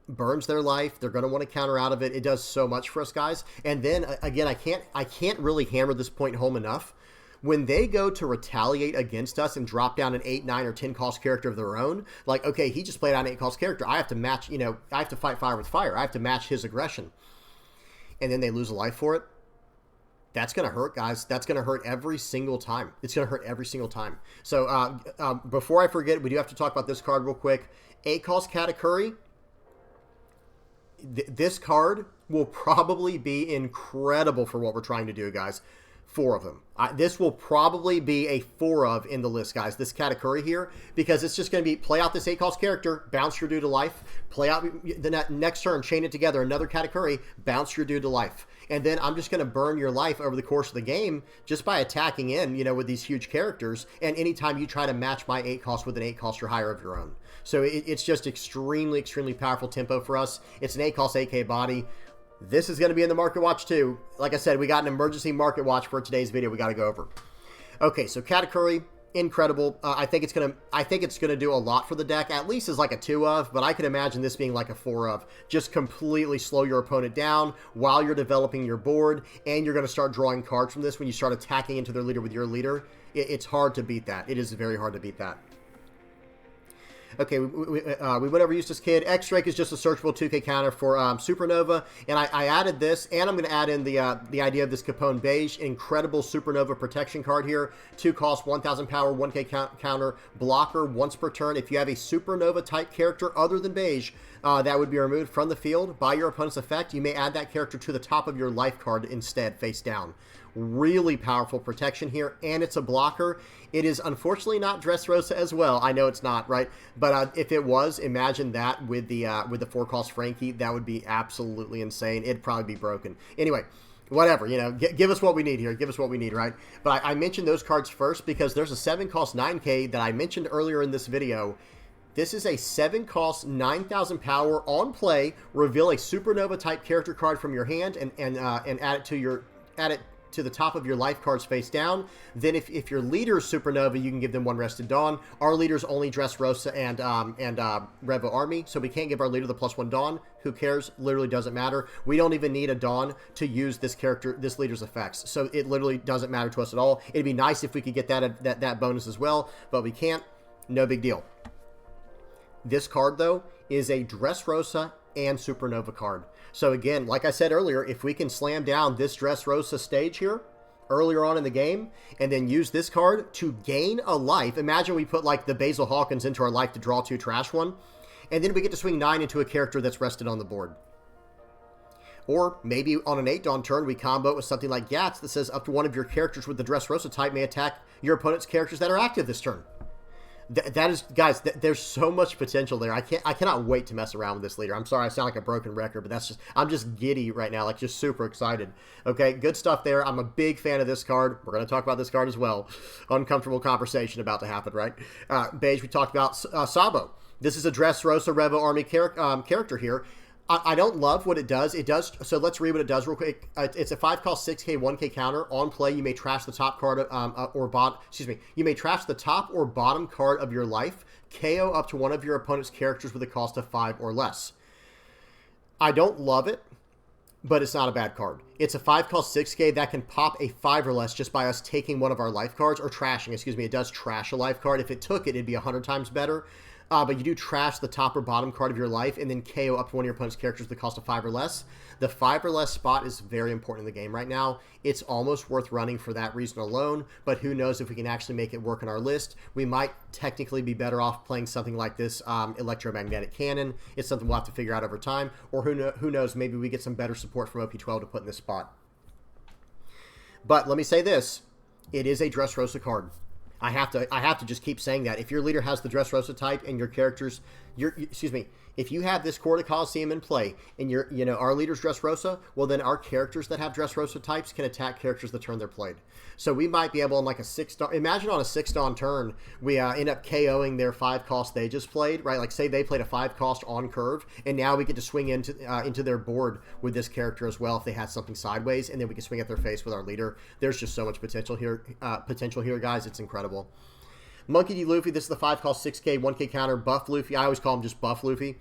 Speaker 1: burns their life. They're going to want to counter out of it. It does so much for us, guys. And then again, I can't really hammer this point home enough. When they go to retaliate against us and drop down an 8, 9, or 10 cost character of their own, like, okay, he just played out an 8 cost character. I have to match, you know, I have to fight fire with fire. I have to match his aggression. And then they lose a life for it. That's going to hurt, guys. That's going to hurt every single time. It's going to hurt every single time. So before I forget, we do have to talk about this card real quick. 8 cost Katakuri. This card will probably be incredible for what we're trying to do, guys. 4 of them. This will probably be a 4 of in the list, guys. This Katakuri here, because it's just going to be play out this 8-cost character, bounce your dude to life, play out the next turn, chain it together, another Katakuri, bounce your dude to life. And then I'm just going to burn your life over the course of the game just by attacking in, you know, with these huge characters. And anytime you try to match my 8-cost with an 8-cost or higher of your own. So it's just extremely, extremely powerful tempo for us. It's an 8-cost 8K body. This is going to be in the Market Watch too. Like I said, we got an emergency Market Watch for today's video we got to go over. Okay, so Katakuri, incredible. I think it's gonna do a lot for the deck, at least as like a 2 of, but I could imagine this being like a 4 of. Just completely slow your opponent down while you're developing your board, and you're going to start drawing cards from this when you start attacking into their leader with your leader. It's hard to beat that. It is very hard to beat that. Okay, we went over Eustace Kidd. X-Drake is just a searchable 2K counter for Supernova, and I added this, and I'm going to add in the idea of this Capone Beige, incredible Supernova protection card here. 2 cost, 1,000 power, 1K counter, blocker once per turn. If you have a Supernova type character other than Beige, that would be removed from the field by your opponent's effect. You may add that character to the top of your life card instead, face down. Really powerful protection here, and it's a blocker. It is unfortunately not Dressrosa as well. I know it's not, right? But if it was, imagine that with the 4-cost Frankie. That would be absolutely insane. It'd probably be broken. Anyway, whatever, you know, give us what we need here. Give us what we need, right? But I mentioned those cards first because there's a 7-cost 9K that I mentioned earlier in this video. This is a 7-cost, 9,000 power on play. Reveal a Supernova type character card from your hand and add it to the top of your life cards face down. Then if your leader's Supernova, you can give them 1 Rested Dawn. Our leader's only Dressrosa and Revo Army, so we can't give our leader the +1 Dawn. Who cares? Literally doesn't matter. We don't even need a Dawn to use this leader's effects, so it literally doesn't matter to us at all. It'd be nice if we could get that bonus as well, but we can't. No big deal. This card, though, is a Dressrosa and Supernova card. So again, like I said earlier, if we can slam down this Dressrosa stage here earlier on in the game and then use this card to gain a life. Imagine we put like the Basil Hawkins into our life to draw 2, trash 1, and then we get to swing 9 into a character that's rested on the board. Or maybe on an 8 Dawn turn, we combo it with something like Gats that says up to 1 of your characters with the Dressrosa type may attack your opponent's characters that are active this turn. That is, guys, there's so much potential there. I cannot wait to mess around with this leader. I'm sorry I sound like a broken record, but I'm just giddy right now, like just super excited. Okay, good stuff there. I'm a big fan of this card. We're going to talk about this card as well. Uncomfortable conversation about to happen, right? Beige, we talked about Sabo. This is a Dressrosa Revo Army character here. I don't love what it does. So let's read what it does real quick. It's a 5-cost 6K 1K counter. On play, you may trash the top card you may trash the top or bottom card of your life. KO up to one of your opponent's characters with a cost of 5 or less. I don't love it, but it's not a bad card. It's a 5-cost 6K that can pop a 5 or less just by us taking one of our life cards, or trashing, excuse me. It does trash a life card. If it took it, it'd be 100 times better. But you do trash the top or bottom card of your life and then KO up to one of your opponent's characters with the cost of 5 or less. The 5 or less spot is very important in the game right now. It's almost worth running for that reason alone, but who knows if we can actually make it work in our list. We might technically be better off playing something like this electromagnetic cannon. It's something we'll have to figure out over time, or who knows, maybe we get some better support from OP12 to put in this spot. But let me say this, it is a Dressrosa card. I have to just keep saying that. If your leader has the Dressrosa type and your characters, if you have this Court of Coliseum in play and our leader's Dressrosa, well then our characters that have Dressrosa types can attack characters the turn they're played. So we might be able on like a 6-dawn, imagine on a 6-dawn turn, we end up KOing their 5-cost they just played, right? Like say they played a 5-cost on curve, and now we get to swing into their board with this character as well if they had something sideways, and then we can swing at their face with our leader. There's just so much potential here, guys. It's incredible. Monkey D. Luffy, this is the 5-cost 6K 1K counter buff Luffy. I always call him just buff Luffy.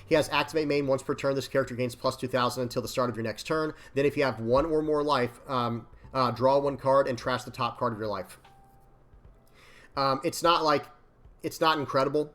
Speaker 1: He has activate main once per turn. This character gains plus 2,000 until the start of your next turn. Then if you have 1 or more life, draw 1 card and trash the top card of your life. It's not incredible.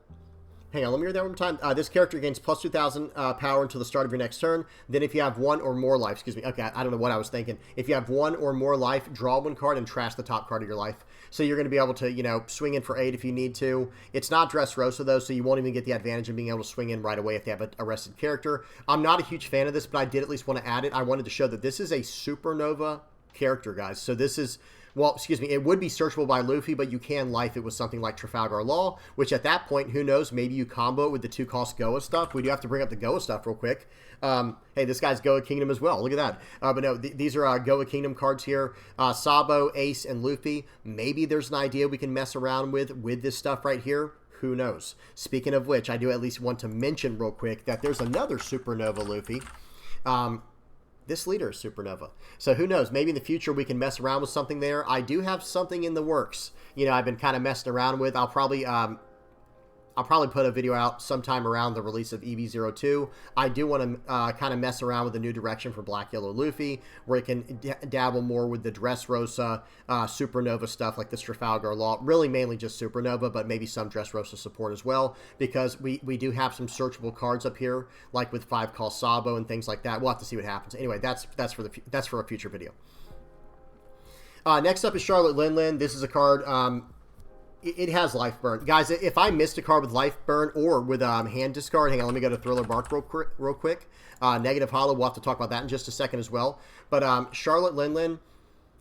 Speaker 1: Hang on, let me read that one more time. This character gains plus 2,000 power until the start of your next turn. Then if you have 1 or more life, okay, I don't know what I was thinking. If you have 1 or more life, draw 1 card and trash the top card of your life. So you're going to be able to, swing in for 8 if you need to. It's not Dressrosa, though, so you won't even get the advantage of being able to swing in right away if they have an arrested character. I'm not a huge fan of this, but I did at least want to add it. I wanted to show that this is a supernova character, guys. So this is... Well, excuse me, it would be searchable by Luffy, but you can life it with something like Trafalgar Law, which at that point, who knows, maybe you combo it with the 2-cost Goa stuff. We do have to bring up the Goa stuff real quick. Hey, this guy's Goa Kingdom as well. Look at that. But no, these are Goa Kingdom cards here. Sabo, Ace, and Luffy. Maybe there's an idea we can mess around with this stuff right here. Who knows? Speaking of which, I do at least want to mention real quick that there's another Supernova Luffy. This leader is Supernova. So who knows? Maybe in the future we can mess around with something there. I do have something in the works. I've been kind of messing around with. I'll probably put a video out sometime around the release of EV02. I do want to kind of mess around with the new direction for Black Yellow Luffy, where it can dabble more with the Dressrosa Supernova stuff like this Trafalgar Law. Really mainly just Supernova, but maybe some Dressrosa support as well, because we do have some searchable cards up here, like with 5-cost Sabo and things like that. We'll have to see what happens. Anyway, that's for a future video. Next up is Charlotte Lin. This is a card... It has life burn. Guys, if I missed a card with life burn or with hand discard, hang on, let me go to Thriller Bark real quick. Negative Hollow, we'll have to talk about that in just a second as well. But Charlotte Lin,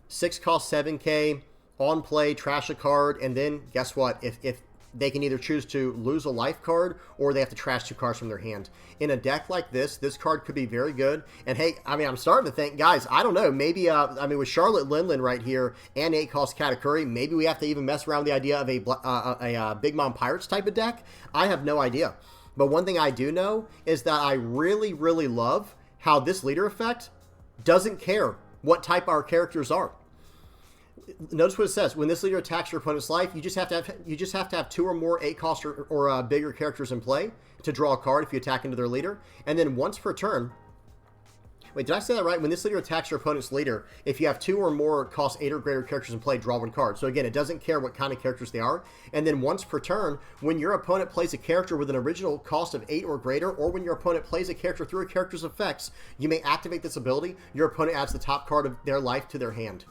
Speaker 1: 6-cost 7K, on play, trash a card, and then guess what? If they can either choose to lose a life card or they have to trash 2 cards from their hand. In a deck like this card could be very good. And hey, I'm starting to think, guys, I don't know, maybe, with Charlotte Lin right here and 8-cost Katakuri, maybe we have to even mess around with the idea of a Big Mom Pirates type of deck. I have no idea. But one thing I do know is that I really, really love how this leader effect doesn't care what type our characters are. Notice what it says. When this leader attacks your opponent's life, you just have to have 2 or more 8-cost or bigger characters in play to draw a card if you attack into their leader. And then once per turn... Wait, did I say that right? When this leader attacks your opponent's leader, if you have 2 or more cost 8 or greater characters in play, draw 1 card. So again, it doesn't care what kind of characters they are. And then once per turn, when your opponent plays a character with an original cost of 8 or greater, or when your opponent plays a character through a character's effects, you may activate this ability. Your opponent adds the top card of their life to their hand.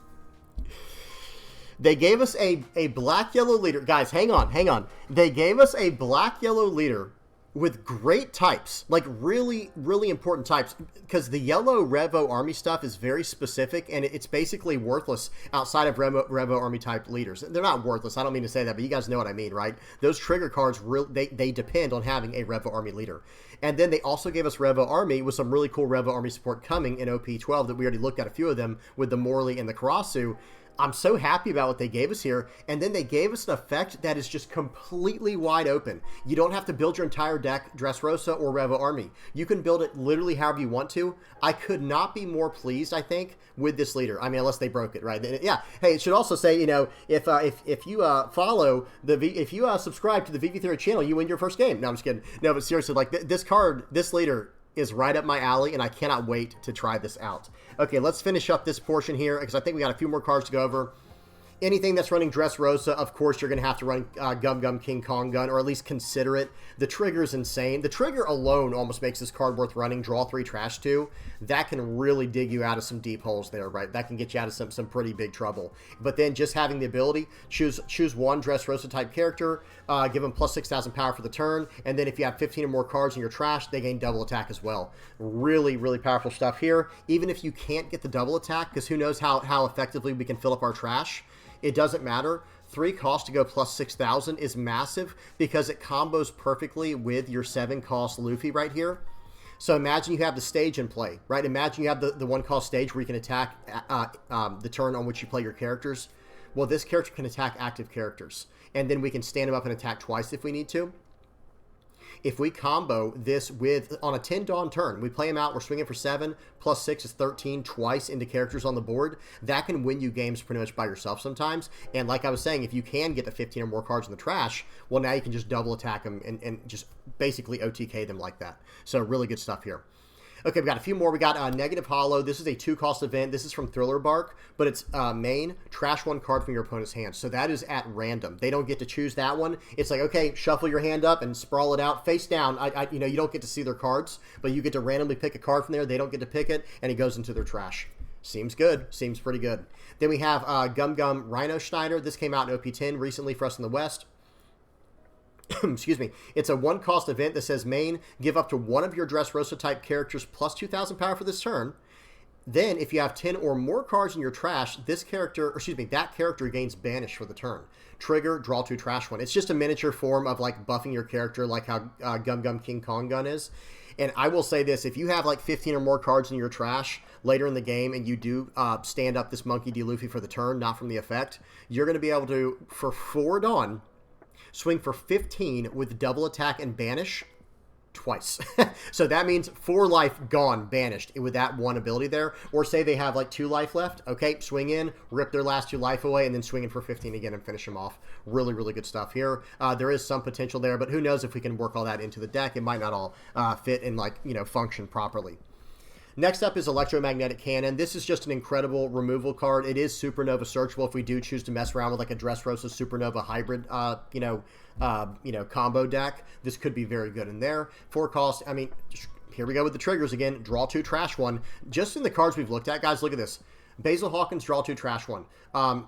Speaker 1: They gave us a black-yellow leader. Guys, hang on. They gave us a black-yellow leader with great types, like really, really important types, because the yellow Revo Army stuff is very specific, and it's basically worthless outside of Revo Army type leaders. They're not worthless. I don't mean to say that, but you guys know what I mean, right? Those trigger cards, they depend on having a Revo Army leader. And then they also gave us Revo Army with some really cool Revo Army support coming in OP12 that we already looked at a few of them with the Morley and the Karasu. I'm so happy about what they gave us here. And then they gave us an effect that is just completely wide open. You don't have to build your entire deck Dressrosa or Revo Army. You can build it literally however you want to. I could not be more pleased, I think, with this leader. I mean, unless they broke it, right? Yeah. Hey, it should also say, you know, if you follow if you subscribe to the VV Theory channel, you win your first game. No, I'm just kidding. No, but seriously, like this card, this leader is right up my alley, and I cannot wait to try this out. Okay, let's finish up this portion here, because I think we got a few more cards to go over. Anything that's running Dressrosa, of course, you're going to have to run Gum Gum King Kong Gun, or at least consider it. The trigger is insane. The trigger alone almost makes this card worth running. Draw 3, Trash 2. That can really dig you out of some deep holes there, right? That can get you out of some pretty big trouble. But then just having the ability, choose one Dressrosa type character, give them plus 6,000 power for the turn, and then if you have 15 or more cards in your trash, they gain double attack as well. Really, really powerful stuff here. Even if you can't get the double attack, because who knows how effectively we can fill up our trash, it doesn't matter. 3 cost to go plus 6,000 is massive because it combos perfectly with your 7 cost Luffy right here. So imagine you have the stage in play, right? Imagine you have the 1 cost stage where you can attack the turn on which you play your characters. Well, this character can attack active characters, and then we can stand him up and attack twice if we need to. If we combo this with, on a 10 Dawn turn, we play him out, we're swinging for 7, plus 6 is 13 twice into characters on the board, that can win you games pretty much by yourself sometimes. And like I was saying, if you can get the 15 or more cards in the trash, well, now you can just double attack them and just basically OTK them like that. So really good stuff here. Okay, we got a few more. We got Negative Hollow. This is a 2-cost event. This is from Thriller Bark, but it's main, trash 1 card from your opponent's hand. So that is at random. They don't get to choose that one. It's like, okay, shuffle your hand up and sprawl it out face down. You know, you don't get to see their cards, but you get to randomly pick a card from there. They don't get to pick it, and it goes into their trash. Seems good. Seems pretty good. Then we have Gum Gum Rhino Schneider. This came out in OP10 recently for us in the West. Excuse me. It's a 1-cost event that says main, give up to one of your Dressrosa type characters plus 2,000 power for this turn. Then, if you have 10 or more cards in your trash, that character gains banish for the turn. Trigger, draw 2, trash 1. It's just a miniature form of like buffing your character, like how Gum Gum King Kong Gun is. And I will say this, if you have like 15 or more cards in your trash later in the game and you do stand up this Monkey D. Luffy for the turn, not from the effect, you're going to be able to, for 4 Dawn, swing for 15 with double attack and banish twice. So that means 4 life gone, banished with that 1 ability there. Or say they have like 2 life left. Okay, swing in, rip their last 2 life away, and then swing in for 15 again and finish them off. Really, really good stuff here. There is some potential there, but who knows if we can work all that into the deck. It might not all fit and like, you know, function properly. Next up is Electromagnetic Cannon. This is just an incredible removal card. It is Supernova searchable if we do choose to mess around with like a Dressrosa Supernova hybrid, combo deck. This could be very good in there. 4 cost. I mean, here we go with the triggers again. Draw 2, trash 1. Just in the cards we've looked at, guys, look at this. Basil Hawkins, draw 2, trash 1.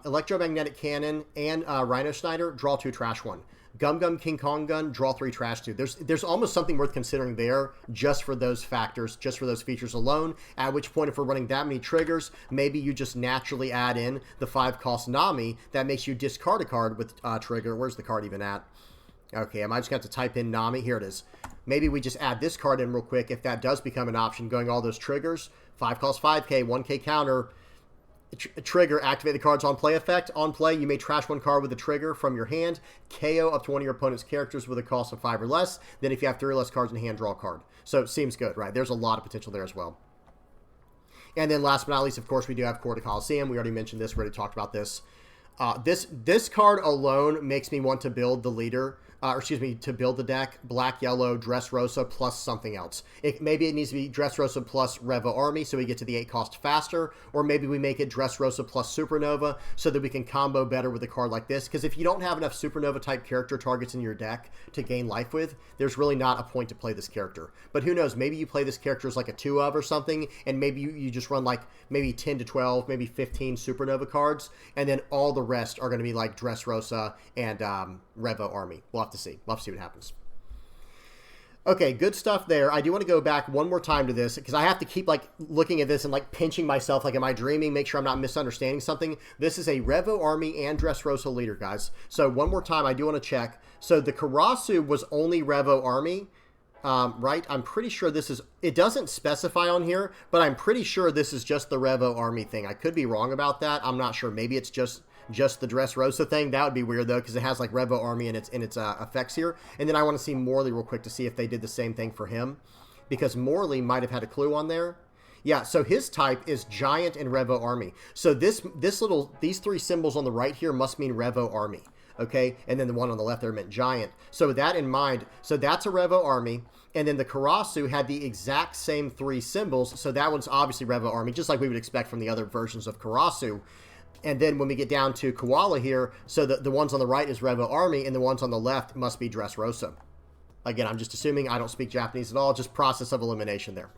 Speaker 1: Electromagnetic Cannon and Rhino Schneider, draw 2, trash 1. Gum Gum King Kong Gun, draw 3, trash 2. There's almost something worth considering there just for those factors, just for those features alone, at which point if we're running that many triggers, maybe you just naturally add in the 5-cost Nami that makes you discard a card with trigger. Where's the card even at? Okay, I might just have to type in Nami. Here it is. Maybe we just add this card in real quick if that does become an option, going all those triggers. 5 cost 5k, 1k counter. Trigger, activate the card's on play effect. On play, you may trash 1 card with a trigger from your hand. KO up to one of your opponent's characters with a cost of 5 or less. Then if you have 3 or less cards in hand, draw a card. So it seems good, right? There's a lot of potential there as well. And then last but not least, of course, we do have Court of Coliseum. We already mentioned this. We already talked about this. This card alone makes me want to build the leader. To build the deck, Black, Yellow, Dressrosa plus something else. Maybe it needs to be Dressrosa plus Revo Army so we get to the 8 cost faster, or maybe we make it Dressrosa plus Supernova so that we can combo better with a card like this, because if you don't have enough Supernova type character targets in your deck to gain life with, there's really not a point to play this character. But who knows, maybe you play this character as like a 2 of or something, and maybe you just run like maybe 10 to 12, maybe 15 Supernova cards, and then all the rest are going to be like Dressrosa and Revo Army. We'll have to see. We'll have to see what happens. Okay, good stuff there. I do want to go back one more time to this because I have to keep like looking at this and like pinching myself. Like, am I dreaming? Make sure I'm not misunderstanding something. This is a Revo Army and Dressrosa leader, guys. So one more time, I do want to check. So the Karasu was only Revo Army, right? I'm pretty sure this is, it doesn't specify on here, but I'm pretty sure this is just the Revo Army thing. I could be wrong about that. I'm not sure. Maybe it's just the Dressrosa thing. That would be weird though, because it has like Revo Army in its effects here. And then I want to see Morley real quick to see if they did the same thing for him, because Morley might have had a clue on there. Yeah, so his type is Giant and Revo Army. So these three symbols on the right here must mean Revo Army, okay? And then the one on the left there meant Giant. So with that in mind, so that's a Revo Army. And then the Karasu had the exact same three symbols, so that one's obviously Revo Army, just like we would expect from the other versions of Karasu. And then when we get down to Koala here, so the ones on the right is Revo Army, and the ones on the left must be Dressrosa. Again, I'm just assuming. I don't speak Japanese at all, just process of elimination there.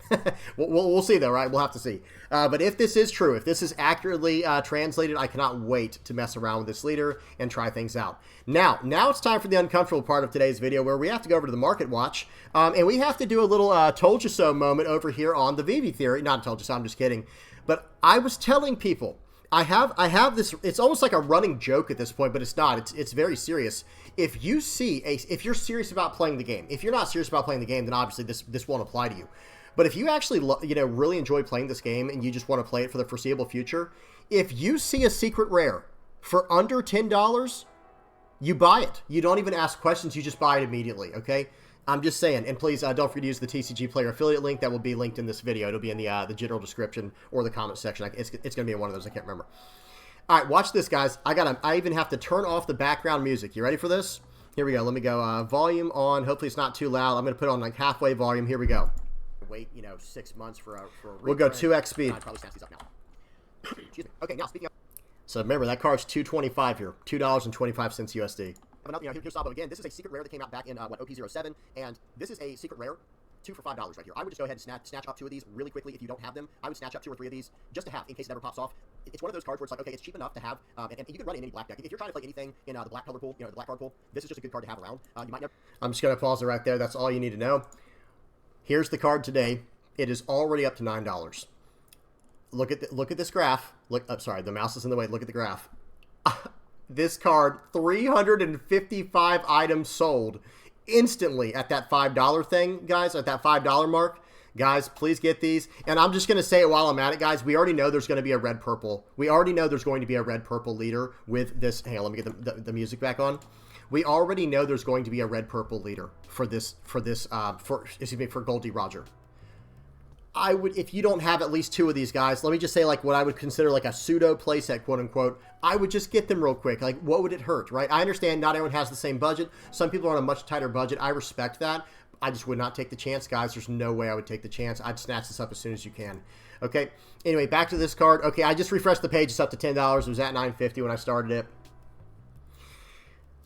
Speaker 1: we'll see though, right? We'll have to see. But if this is true, if this is accurately translated, I cannot wait to mess around with this leader and try things out. Now it's time for the uncomfortable part of today's video, where we have to go over to the Market Watch, and we have to do a little told you so moment over here on the VV Theory. Not told you so, I'm just kidding. But I was telling people, I have this, it's almost like a running joke at this point, but it's not. It's very serious. If you see if you're serious about playing the game, if you're not serious about playing the game, then obviously this won't apply to you. But if you actually, really enjoy playing this game and you just want to play it for the foreseeable future, if you see a secret rare for under $10, you buy it. You don't even ask questions. You just buy it immediately, okay? I'm just saying. And please don't forget to use the TCG Player affiliate link. That will be linked in this video. It'll be in the general description or the comment section. It's going to be in one of those. I can't remember. All right, watch this, guys. I even have to turn off the background music. You ready for this? Here we go. Let me go volume on. Hopefully it's not too loud. I'm going to put on like halfway volume. Here we go. Wait, 6 months for a we'll go 2x speed. Probably snap these up now. Excuse me. Okay, now speaking of. So remember, that card's $2.25 here. $2.25 USD. Here's Sabo again. This is a secret rare that came out back in OP07, and this is a secret rare, 2 for $5 right here. I would just go ahead and snatch up 2 of these really quickly if you don't have them. I would snatch up 2 or 3 of these just to have in case it ever pops off. It's one of those cards where it's like, okay, it's cheap enough to have, and you can run it in any black deck. If you're trying to play anything in the black color pool, the black card pool, this is just a good card to have around. You might never. I'm just gonna pause it right there. That's all you need to know. Here's the card today. It is already up to $9. Look at this graph. Sorry, the mouse is in the way. Look at the graph. This card, 355 items sold instantly at that $5 thing, guys, at that $5 mark. Guys, please get these. And I'm just going to say it while I'm at it, guys. We already know there's going to be a red-purple. We already know there's going to be a red-purple leader with this. Hang on, let me get the music back on. We already know there's going to be a red-purple leader for Goldie Roger. I would, if you don't have at least 2 of these guys, let me just say like what I would consider like a pseudo playset, quote unquote, I would just get them real quick. Like, what would it hurt, right? I understand not everyone has the same budget. Some people are on a much tighter budget. I respect that. I just would not take the chance, guys. There's no way I would take the chance. I'd snatch this up as soon as you can. Okay. Anyway, back to this card. Okay, I just refreshed the page. It's up to $10. It was at $9.50 when I started it.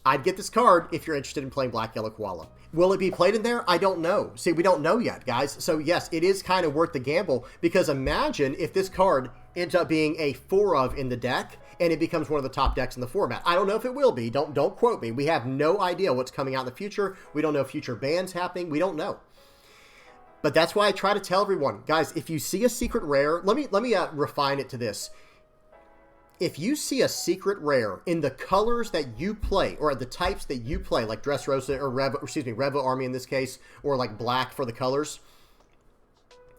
Speaker 1: I'd get this card if you're interested in playing Black Yellow Koala. Will it be played in there? I don't know. See, we don't know yet, guys. So yes, it is kind of worth the gamble, because imagine if this card ends up being a 4 of in the deck and it becomes one of the top decks in the format. I don't know if it will be. Don't quote me. We have no idea what's coming out in the future. We don't know future bans happening. We don't know. But that's why I try to tell everyone, guys, if you see a secret rare, let me refine it to this. If you see a secret rare in the colors that you play, or the types that you play, like Dressrosa or Revo Army in this case, or like black for the colors,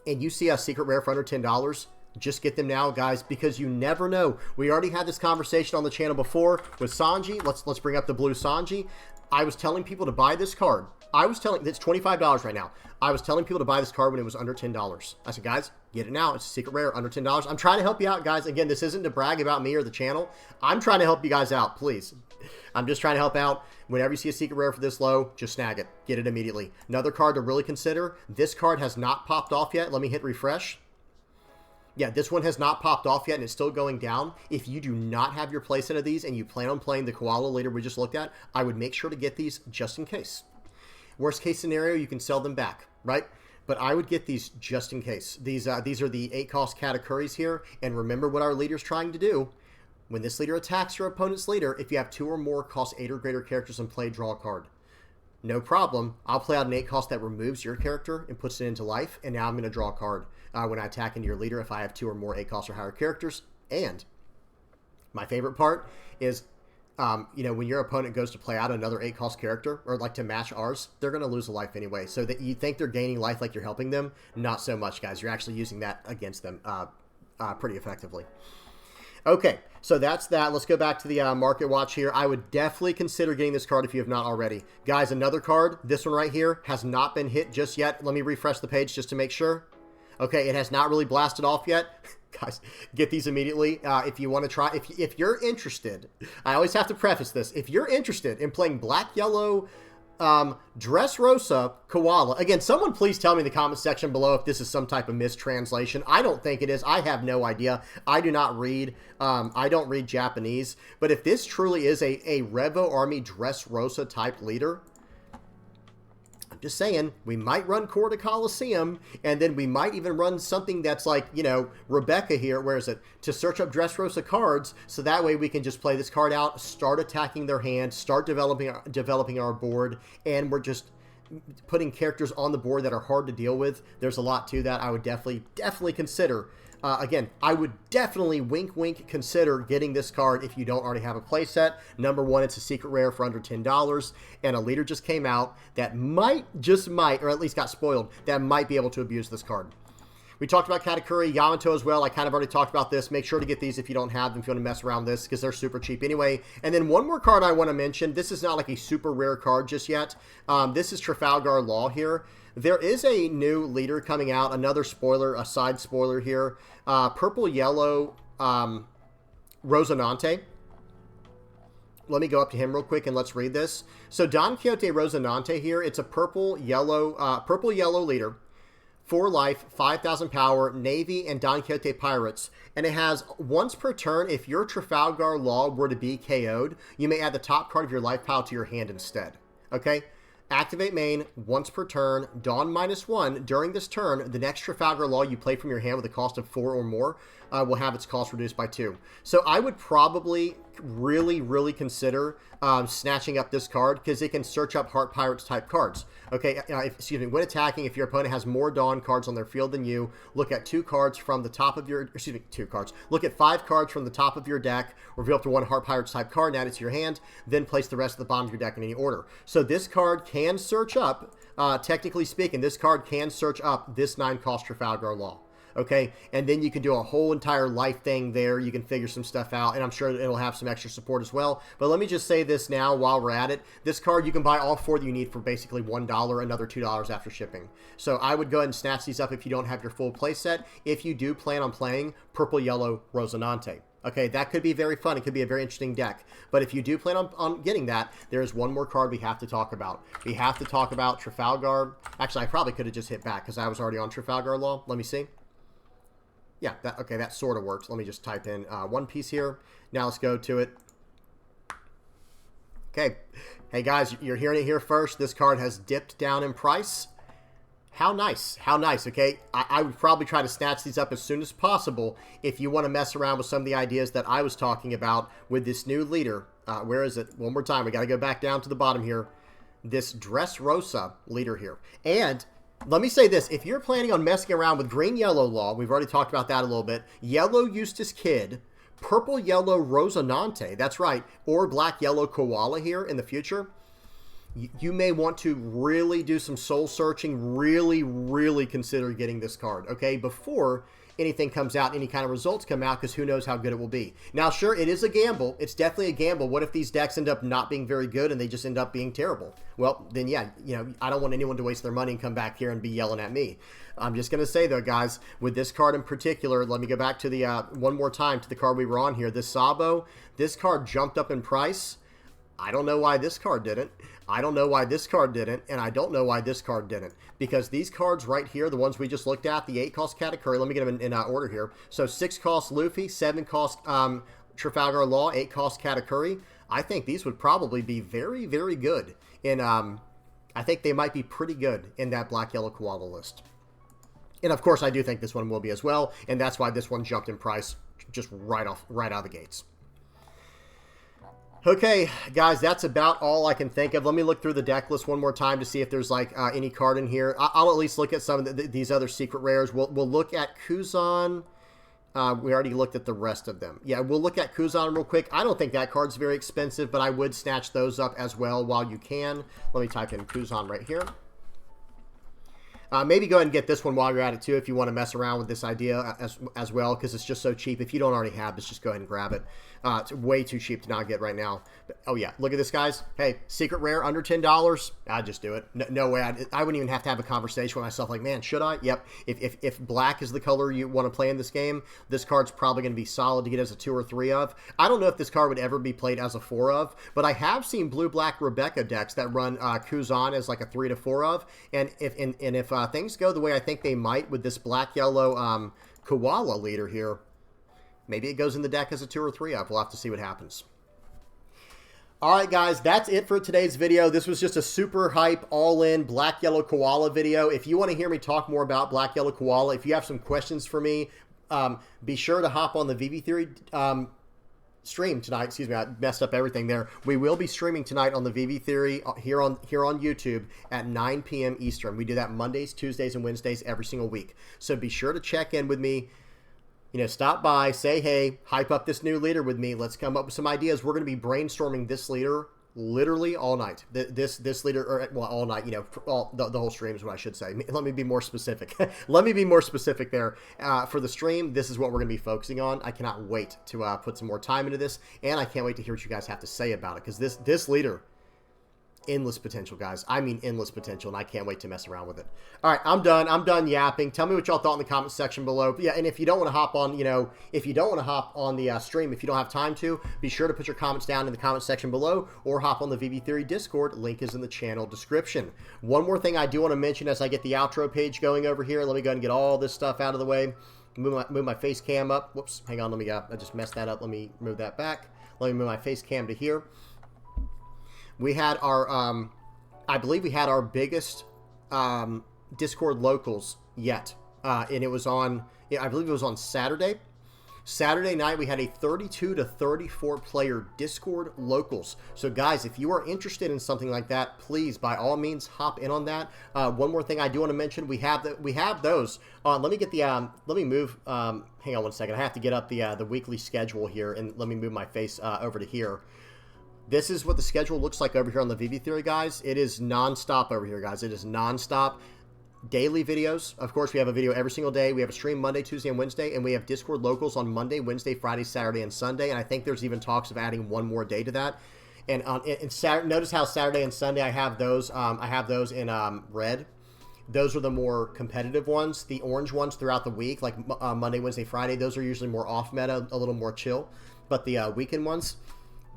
Speaker 1: and you see a secret rare for under $10, just get them now, guys, because you never know. We already had this conversation on the channel before with Sanji. Let's bring up the blue Sanji. I was telling people to buy this card. It's $25 right now. I was telling people to buy this card when it was under $10. I said, guys, get it now. It's a secret rare, under $10. I'm trying to help you out, guys. Again, this isn't to brag about me or the channel. I'm trying to help you guys out, please. I'm just trying to help out. Whenever you see a secret rare for this low, just snag it. Get it immediately. Another card to really consider. This card has not popped off yet. Let me hit refresh. Yeah, this one has not popped off yet, and it's still going down. If you do not have your playset of these and you plan on playing the Koala leader we just looked at, I would make sure to get these just in case. Worst case scenario, you can sell them back, right? But I would get these just in case. These are the 8-cost Katakuris here, and remember what our leader's trying to do. When this leader attacks your opponent's leader, if you have 2 or more cost 8 or greater characters in play, draw a card. no problem. I'll play out an 8 cost that removes your character and puts it into life, and now I'm going to draw a card when I attack into your leader if I have 2 or more 8 cost or higher characters. And my favorite part is, when your opponent goes to play out another 8 cost character, or like to match ours, they're going to lose a life anyway. So that you think they're gaining life like you're helping them, not so much, guys. You're actually using that against them pretty effectively. Okay, so that's that. Let's go back to the market watch here. I would definitely consider getting this card if you have not already. Guys, another card, this one right here, has not been hit just yet. Let me refresh the page just to make sure. Okay, it has not really blasted off yet. Guys, get these immediately. If you want to try, if you're interested, I always have to preface this. If you're interested in playing black, yellow, Dressrosa Koala. Again, someone please tell me in the comment section below if this is some type of mistranslation. I don't think it is. I have no idea. I do not read. I don't read Japanese. But if this truly is a Revo Army Dressrosa type leader, I'm just saying, we might run Corda Coliseum, and then we might even run something that's like, Rebecca here, where is it? To search up Dressrosa cards, so that way we can just play this card out, start attacking their hand, start developing our board, and we're just putting characters on the board that are hard to deal with. There's a lot to that. I would definitely consider. Again, I would definitely, wink, wink, consider getting this card if you don't already have a playset. Number one, it's a secret rare for under $10, and a leader just came out that just might, or at least got spoiled, that might be able to abuse this card. We talked about Katakuri, Yamato as well. I kind of already talked about this. Make sure to get these if you don't have them, if you want to mess around this, because they're super cheap anyway. And then one more card I want to mention. This is not like a super rare card just yet. This is Trafalgar Law here. There is a new leader coming out, another spoiler, a side spoiler here. Purple-Yellow Rosinante. Let me go up to him real quick and let's read this. So Don Quixote Rosinante here, it's a purple-yellow leader. 4 life, 5,000 power, Navy, and Don Quixote Pirates. And it has, once per turn, if your Trafalgar Law were to be KO'd, you may add the top card of your life pile to your hand instead. Okay? Activate main, once per turn, Dawn -1. During this turn, the next Trafalgar Law you play from your hand with a cost of 4 or more will have its cost reduced by 2. So I would probably really consider snatching up this card, because it can search up Heart Pirates type cards. Okay, when attacking, if your opponent has more Dawn cards on their field than you, look at 2 cards from the top of your, look at 5 cards from the top of your deck, reveal up to 1 Heart Pirates type card, and add it to your hand, then place the rest of the bottom of your deck in any order. So this card can search up, technically speaking, this card can search up this 9-cost Trafalgar Law. Okay, and then you can do a whole entire life thing there. You can figure some stuff out, and I'm sure it'll have some extra support as well. But let me just say this now while we're at it. This card, you can buy all 4 that you need for basically $1, another $2 after shipping. So I would go ahead and snatch these up if you don't have your full play set, if you do plan on playing Purple-Yellow Rosinante. Okay, that could be very fun. It could be a very interesting deck. But if you do plan on getting that, there is one more card we have to talk about. We have to talk about Trafalgar. Actually, I probably could have just hit back because I was already on Trafalgar Law. Let me see. Yeah, that sort of works. Let me just type in One Piece here. Now let's go to it. Okay. Hey, guys, you're hearing it here first. This card has dipped down in price. How nice. How nice, okay? I would probably try to snatch these up as soon as possible if you want to mess around with some of the ideas that I was talking about with this new leader. Where is it? One more time. We got to go back down to the bottom here. This Dressrosa leader here. And let me say this. If you're planning on messing around with Green-Yellow Law, we've already talked about that a little bit, Yellow Eustace Kid, Purple-Yellow Rosinante, that's right, or Black-Yellow Koala here in the future, you may want to really do some soul searching, really consider getting this card, okay, before anything comes out, any kind of results come out, because who knows how good it will be. Now, sure, it is a gamble. It's definitely a gamble. What if these decks end up not being very good and they just end up being terrible? Well, then, yeah, I don't want anyone to waste their money and come back here and be yelling at me. I'm just going to say, though, guys, with this card in particular, let me go back to the, one more time to the card we were on here. This Sabo, this card jumped up in price. I don't know why this card didn't. I don't know why this card didn't, and I don't know why this card didn't. Because these cards right here, the ones we just looked at, the 8-cost Katakuri, let me get them in order here. So 6-cost Luffy, 7-cost Trafalgar Law, 8-cost Katakuri. I think these would probably be very good. I think they might be pretty good in that Black-Yellow Koala list. And of course, I do think this one will be as well, and that's why this one jumped in price just right out of the gates. Okay, guys, that's about all I can think of. Let me look through the deck list one more time to see if there's like any card in here. I'll at least look at some of these other secret rares. We'll look at Kuzan. We already looked at the rest of them. Yeah, we'll look at Kuzan real quick. I don't think that card's very expensive, but I would snatch those up as well while you can. Let me type in Kuzan right here. Maybe go ahead and get this one while you're at it too if you want to mess around with this idea as well, because it's just so cheap. If you don't already have this, just go ahead and grab it. It's way too cheap to not get right now. But, oh yeah, look at this, guys. Hey, secret rare under $10. I'd just do it. No way. I wouldn't even have to have a conversation with myself like, man, should I? Yep. If black is the color you want to play in this game, this card's probably going to be solid to get as a 2 or 3 of. I don't know if this card would ever be played as a 4 of, but I have seen blue-black Rebecca decks that run Kuzan as like a 3 to 4 of, and if things go the way I think they might with this black-yellow koala leader here, maybe it goes in the deck as a 2 or 3 of. We'll have to see what happens. All right, guys, that's it for today's video. This was just a super hype, all-in black-yellow koala video. If you want to hear me talk more about black-yellow koala, if you have some questions for me, be sure to hop on the VV Theory stream tonight. Excuse me, I messed up everything there. We will be streaming tonight on the VV Theory here on YouTube at 9 p.m. Eastern. We do that Mondays, Tuesdays, and Wednesdays every single week. So be sure to check in with me. You know, stop by, say hey, hype up this new leader with me. Let's come up with some ideas. We're going to be brainstorming this leader literally all night. This leader, or well, all night. You know, the whole stream is what I should say. Let me be more specific. Let me be more specific there. For the stream, this is what we're going to be focusing on. I cannot wait to put some more time into this, and I can't wait to hear what you guys have to say about it, because this leader, endless potential, guys. I mean endless potential, and I can't wait to mess around with it. All right, I'm done yapping. Tell me what y'all thought in the comment section below. Yeah, and if you don't want to hop on, you know, if you don't want to hop on the stream, if you don't have time to, be sure to put your comments down in the comment section below, or hop on the VV Theory Discord. Link is in the channel description. One more thing I do want to mention as I get the outro page going over here. Let me go ahead and get all this stuff out of the way. Move my face cam up. Whoops, hang on. I just messed that up. Let me move that back. Let me move my face cam to here. We had our, I believe we had our biggest Discord locals yet. And it was on, I believe it was on Saturday. Saturday night, we had a 32 to 34 player Discord locals. So guys, if you are interested in something like that, please, by all means, hop in on that. One more thing I do want to mention, we have those. Let me get the, let me move, hang on one second. I have to get up the weekly schedule here, and let me move my face over to here. This is what the schedule looks like over here on the VV Theory, guys. It is non-stop over here, guys. It is non-stop. Daily videos. Of course, we have a video every single day. We have a stream Monday, Tuesday, and Wednesday, and we have Discord locals on Monday, Wednesday, Friday, Saturday, and Sunday. And I think there's even talks of adding one more day to that. And notice how Saturday and Sunday I have those. I have those in red. Those are the more competitive ones. The orange ones throughout the week, like Monday, Wednesday, Friday, those are usually more off meta, a little more chill. But the weekend ones,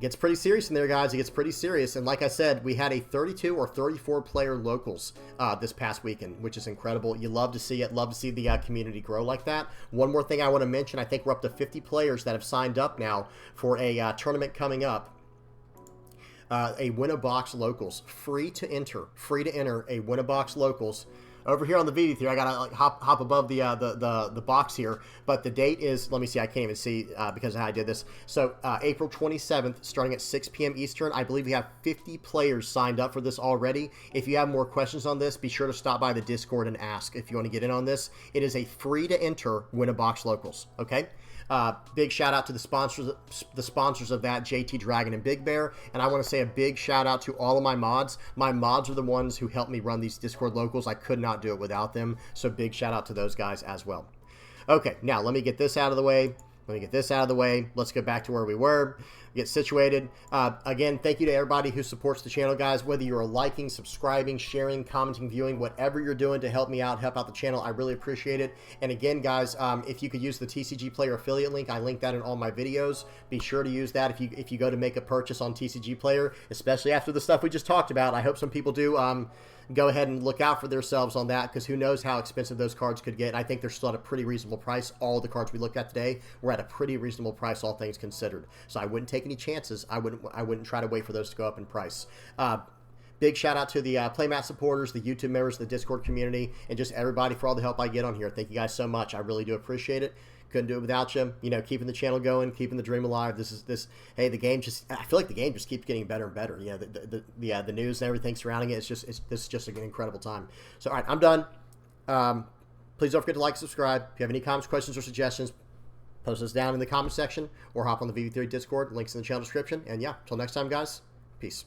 Speaker 1: gets pretty serious in there, guys. It gets pretty serious. And like I said, we had a 32 or 34 player locals this past weekend, which is incredible. You love to see it. Love to see the community grow like that. One more thing I want to mention, I think we're up to 50 players that have signed up now for a tournament coming up. A Win-A-Box Locals. Free to enter a Win-A-Box Locals. Over here on the VV Theory, I gotta like hop above the box here, but the date is, let me see, I can't even see because of how I did this. So April 27th, starting at 6 p.m. Eastern. I believe we have 50 players signed up for this already. If you have more questions on this, be sure to stop by the Discord and ask if you want to get in on this. It is a free to enter Win-A-Box Locals. Okay. Big shout out to the sponsors of that, JT Dragon and Big Bear. And I want to say a big shout out to all of my mods. My mods are the ones who helped me run these Discord locals. I could not do it without them. So big shout out to those guys as well. Okay, now let me get this out of the way. Let's go back to where we were. Get situated. Again, thank you to everybody who supports the channel, guys. Whether you're liking, subscribing, sharing, commenting, viewing, whatever you're doing to help me out, help out the channel, I really appreciate it. And again, guys, if you could use the TCG Player affiliate link, I link that in all my videos. Be sure to use that if you go to make a purchase on TCG Player, especially after the stuff we just talked about. I hope some people do go ahead and look out for themselves on that, because who knows how expensive those cards could get. I think they're still at a pretty reasonable price. All the cards we looked at today were at a pretty reasonable price, all things considered. So I wouldn't take any chances. I wouldn't try to wait for those to go up in price. Big shout out to the Playmat supporters, the YouTube members, the Discord community, and just everybody for all the help I get on here. Thank you guys so much. I really do appreciate it. Couldn't do it without you. You know, keeping the channel going, keeping the dream alive. Hey, the game I feel like the game just keeps getting better and better. You know, the news and everything surrounding it. This is just an incredible time. So, all right, I'm done. Please don't forget to like, subscribe. If you have any comments, questions, or suggestions, post those down in the comment section or hop on the VV3 Discord. Links in the channel description. And yeah, until next time, guys. Peace.